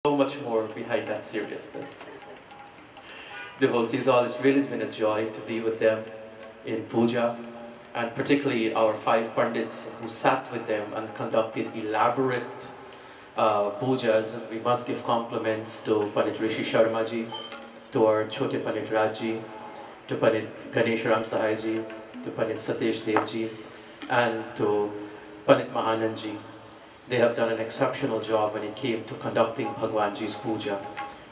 So much more behind that seriousness. Devotees, all, it's really been a joy to be with them in puja, and particularly our 5 pandits who sat with them and conducted elaborate pujas. We must give compliments to Pandit Rishi Sharma ji, to our Chote Pandit Raj ji, to Pandit Ganesh Ram Sahai ji, to Pandit Satish Dev ji, and to Pandit Mahanand ji. They have done an exceptional job when it came to conducting Bhagwan ji's puja,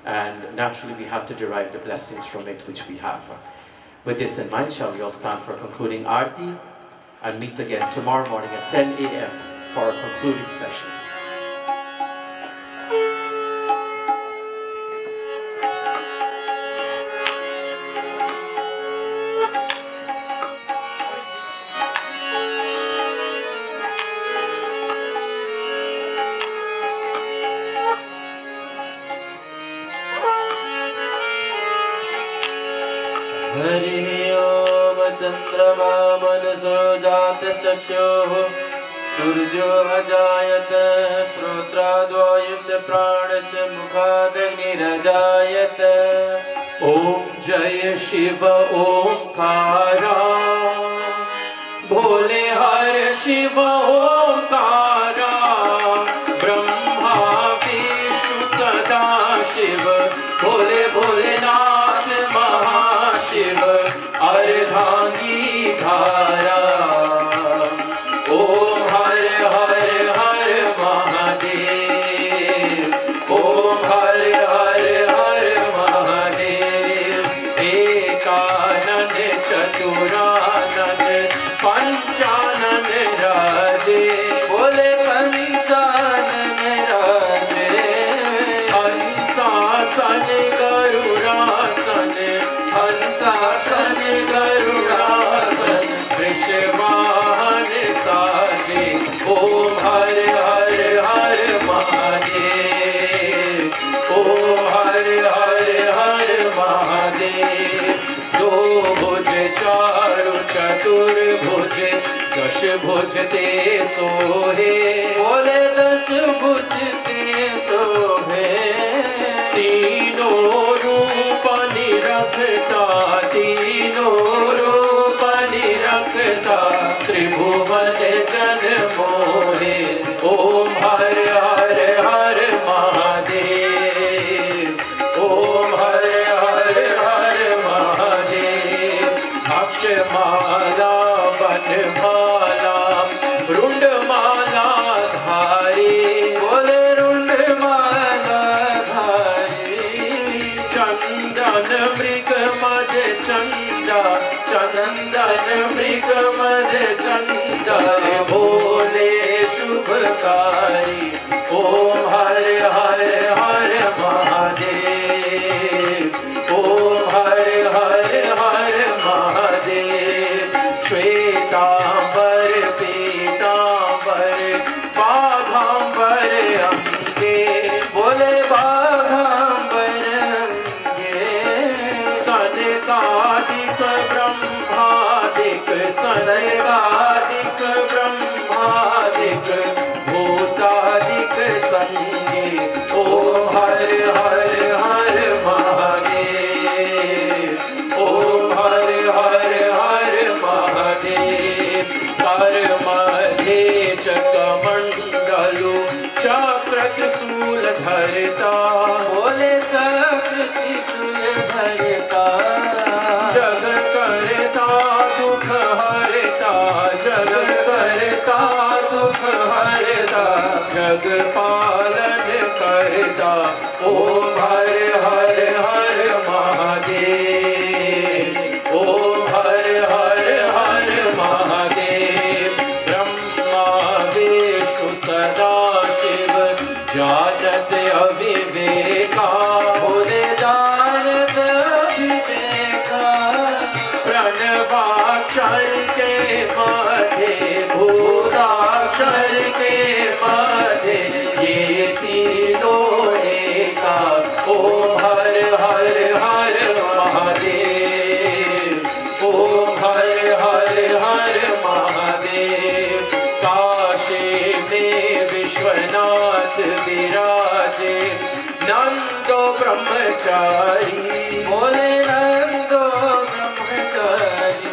and naturally we have to derive the blessings from it, which we have. With this in mind, shall we all stand for concluding Aarti and meet again tomorrow morning at 10 a.m. for our concluding session. चंद्रमा मनसो जात चक्षुः सूर्यो अजायत श्रोत्राद्वायुष्य प्राणस्य मुखादग्निरजायत। ओम जय शिव ओंकारा, भोले हर शिव ओंकारा, ब्रह्मा विष्णु सदा शिव, भोले भोलेनाथ महाशिव, अर्धांगी धारा। ओम हर हर हर महादेव, ओम हर हर हर महादेव। एकानन चतुरानन पंचानन राधे, बोले भुज ते सोहे, बोले दश भुज ते सोहे। तीनों रूप निरखता, तीनों रूप निरखता, त्रिभुवन जन मोहे। ओम हर हर हर महादेव, ओम हर हर हर महादेव। अक्षमाला वनमाला रुंडमाला धारी, बोले रुंडमाला धारी। चंदन मृग मद चंदा, चंदन मृग मद चंदा, भोले शुभकारी। ओम हर हर हर महादेव, ओम हर हर हर महादेव। श्वेतांबर पीतांबर बाघांबर अंगे, बोले बाघांबर अंगे। सनकादिक ब्रह्मादिक, सनकादिक ब्रह्मादिक, भूतादिक संगे। ओम हर हर हर महादेव, ओम हर हर हर महादेव। कर्मधे चक्रमण्डलु चक्र त्रिशूल धरता, बोले चक्र त्रिशूल धरता। जग करता दुख हरता, जग करता दुख हरता, जग पालन करता। ओम हर हर हर महादेव, ओम हर हर हर महादेव। ब्रह्मा विष्णु सदा शिव जानत अविवेका, बोले जानत अविवेका। प्रणवाक्षर के मध्य, भूताक्षर के मध्य, ये तीनों एका। ओम हर हर हर महादेव, ओम हर हर हर महादेव। काशी में विश्वनाथ विराजे, नंदो ब्रह्मचारी, बोले नंदो ब्रह्मचारी।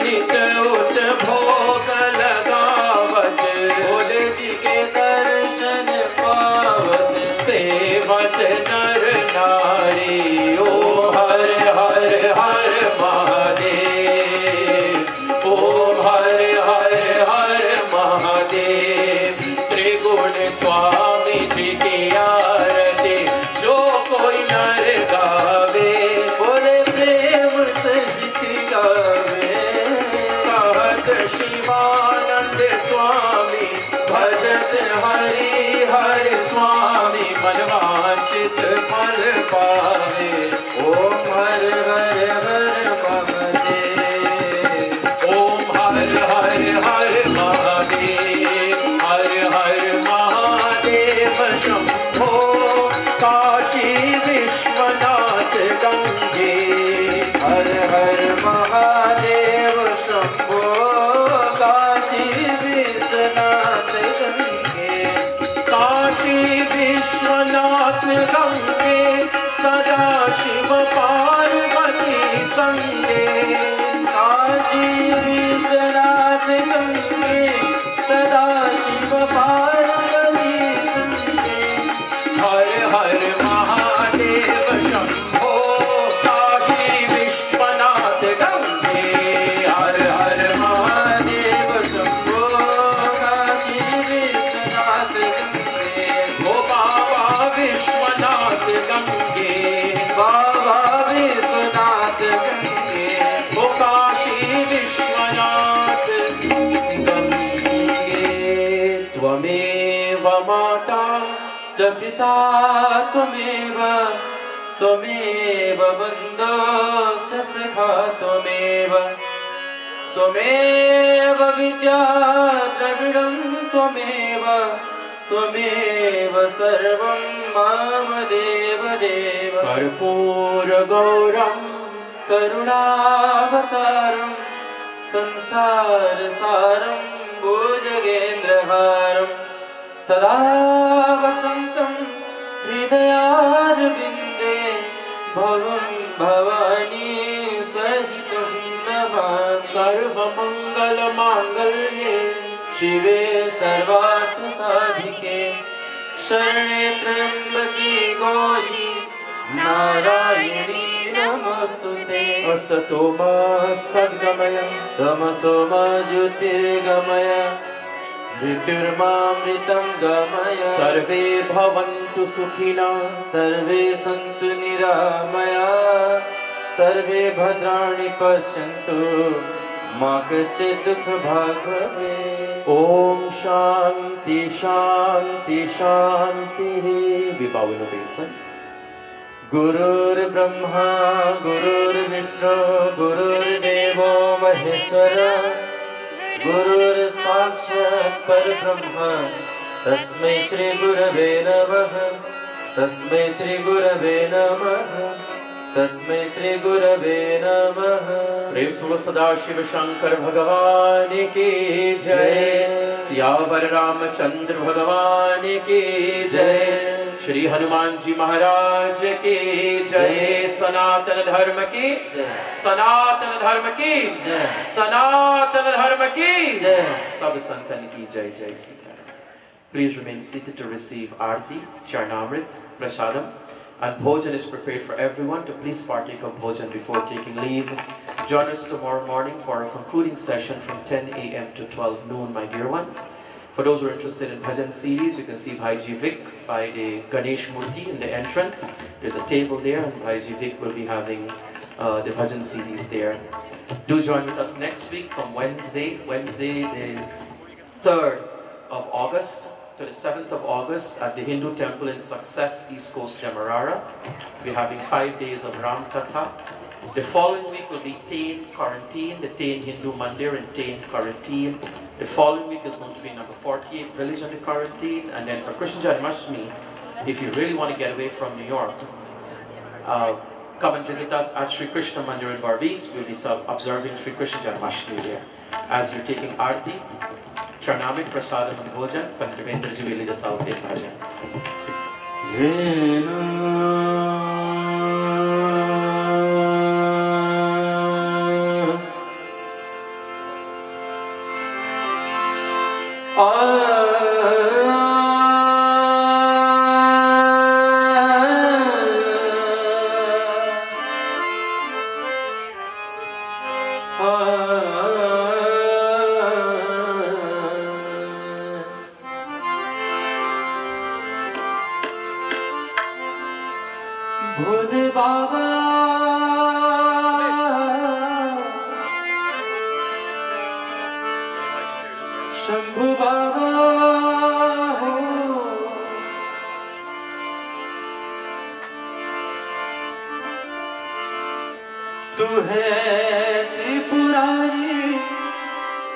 नित उत भोग लगावत, बोले जी के दर्शन पावत। सेवत नर नारी। ओम हर हर हर महादेव, ओम हर हर हर महादेव। त्रिगुण स्वामी जी की आरती जो कोई नर गावे, बोले प्रेम सहित गावे। कहत शिवानंद स्वामी, भजत हरि हरि स्वामी, मनवांचित फल पावे। ओम हर हर हर महादेव। ओम हर हर हर महादेव, हर हर महादेव शंभो। काशी विश्वनाथ गंगे, हर हर महादेव शंभो। काशी विश्वनाथ गंगे। काशी विश्वनाथ गंगे, सदा शिव पार्वती संगे। काशी विश्वनाथ गंगे, सदा शिव पार्वती संगे। हर हर महादेव शंभो। काशी विश्वनाथ गंगे, हर हर महादेव शंभो। काशी विश्वनाथ गंगे। ओ बाबा विश्वनाथ गंगे, बाबा विश्वनाथ गंगे। ओ काशी विश्वनाथ गंगे। त्वमेव माता च पिता त्वमेव, त्वमेव बन्धो च सखा त्वमेव। त्वमेव विद्या द्रविडं त्वमेव, त्वमेव सर्वं मम देव देव। कर्पूर गौरम करुणावतारं संसार सारं भुजगेन्द्रहारं सदा वसन्तं हृदयारविन्दे भवं भवानी सहितं नमामि। सर्वमङ्गलमाङ्गल्ये शिवे सर्वार्थसाधिके शरणे त्र्यम्बके गौरी नारायणी नमोस्तुते। असतो मा सद्गमय तमसो मा ज्योतिर्गमय मृत्युर्मामृतं गमय। सर्वे भवन्तु सुखिनः सर्वे सन्तु निरामया सर्वे भद्राणि पश्यन्तु मा कश्चित् दुःखभाग् भवेत्। Om Shanti Shanti Shanti. We bow in obeisance. गुरुर् Brahma गुरुर्विष्णु गुरुर्देवो महेश्वर गुरुर् साक्षात् परब्रह्म तस्मै श्री गुरवे नमः। तस्मै श्री गुरवे नमः। तस्मै श्री गुरवे नमः। प्रेम सुनो सदा शिव शंकर भगवान की जय। सियावर रामचंद्र भगवान की जय। श्री हनुमान जी महाराज की जय। सनातन धर्म की जय। सनातन धर्म की जय। सनातन धर्म की जय। सब संतन की जय। जय Sitaram. Please remain seated to receive Aarti, Charnamrit, Prasadam, and Bhojan is prepared for everyone to please partake of Bhojan before taking leave. Join us tomorrow morning for our concluding session from 10 a.m. to 12 noon, my dear ones. For those who are interested in bhajan series, you can see Bhaiji Vic by the Ganesh Murti in the entrance. There's a table there, and Bhaiji Vic will be having the bhajan CDs there. Do join with us next week from Wednesday the 3rd of August to the 7th of August at the Hindu Temple in Success, East Coast, Demerara. We're having 5 days of Ram Katha. The following week will be Tain Quarantine, the Tain Hindu Mandir in Tain Quarantine. The following week is going to be number 48 Village on the Quarantine. And then for Krishna Janmashtami, if you really want to get away from New York, come and visit us at Sri Krishna Mandir in Barbies. We'll be observing Sri Krishna Janmashtami there. As you're taking Aarti, Charnamit, Prasadam and Bhojan, Pandit Devendra ji will lead us out in bhajan. भोले बाबा शंभु बाबा हो तू है त्रिपुरारी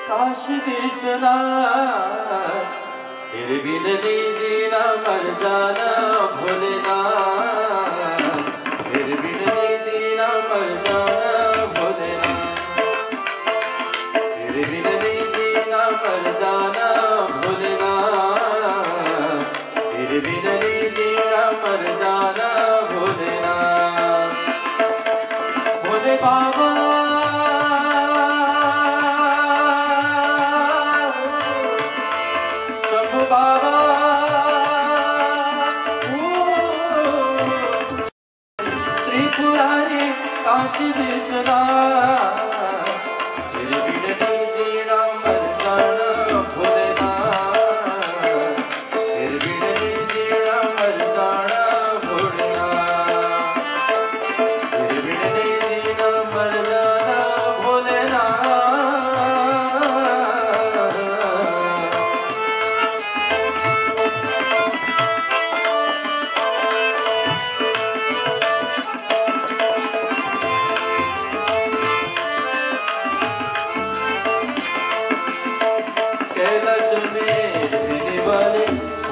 काशी विश्वनाथ तेरे बिन नहीं जीना मर जाना भोलेनाथ तेरे बिन नहीं जीना मर जाना भोलेनाथ तेरे बिन नहीं जीना मर जाना भोलेनाथ तेरे बिन नहीं जीना मर जाना भोलेनाथ भोले बाबा बाबा त्रिपुरारी काशी विश्वनाथ तेरे बिन नहीं जीना मर जाना भोलेनाथ तेरे बिन नहीं जीना मर जाना भोलेनाथ तेरे बिन नहीं जीना मर जाना भोलेनाथ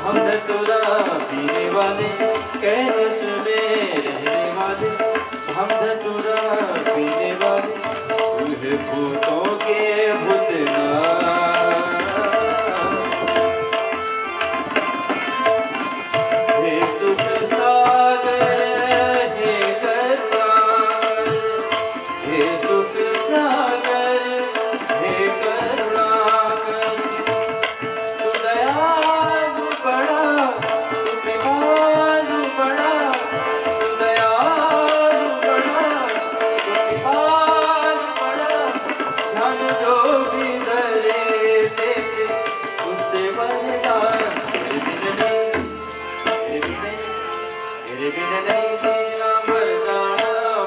हम धतूरा पीने वाले कैलाश में रहने वाले हम धतूरा पीने वाले तू है भूतों के भूतनाथ, हे सुख सागर हे करुणाकर, हे सुख सागर हे करुणाकर, तू दयालु बड़ा, तू कृपालु बड़ा, तू दयालु बड़ा, तू कृपालु बड़ा, ध्यान जो भी धरे देते उससे वरदान। तेरे बिन नहीं जीना मरना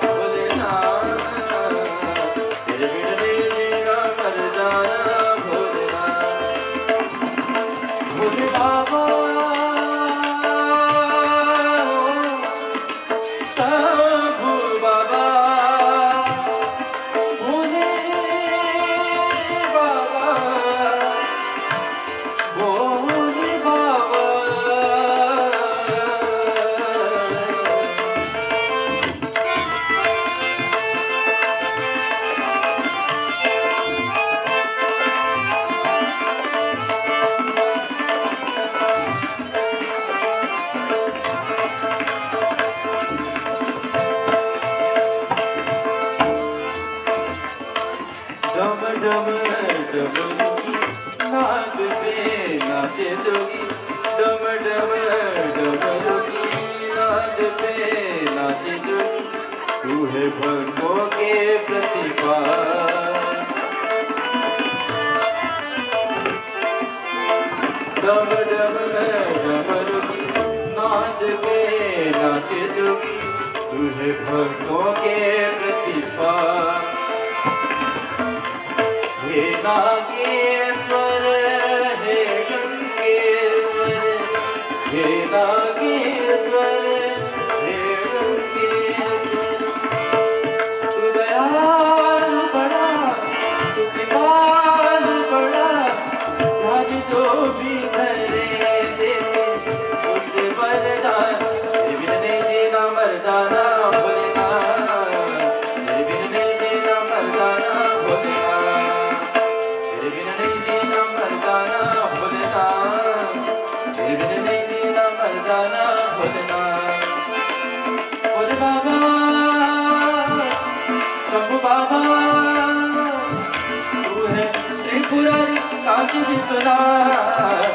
भूलना, तेरे बिन नहीं जीना मरना भूलना। भोले बाबा शंभू बाबा, भोले बाबा, भोले बाबा। डम डम डमरुकी नाद पे नाचे जोगी, डम डम डमरुकी नाद पे नाचे जोगी, तू है भक्तों के प्रतिपाल। डम डम डमरुकी नाद पे नाचे जोगी, तू है भक्तों के प्रतिपाल। हे नागेश्वर हे गंगेश्वर, हे नागेश्वर हे गंगेश्वर, तू दयालु बड़ा, तू कृपालु बड़ा, ध्यान जो भी धरे देते उससे वरदान। तेरे बिन नहीं जीना मर जाना भोलेना, तेरे बिन नहीं जीना मर जाना भोलेना, तेरे बिन नहीं जीना मर जाना भोलेना, तेरे बिन नहीं जीना मर जाना भोलेना। भोले बाबा शंभू बाबा, तू है त्रिपुरारी काशी विश्वनाथ,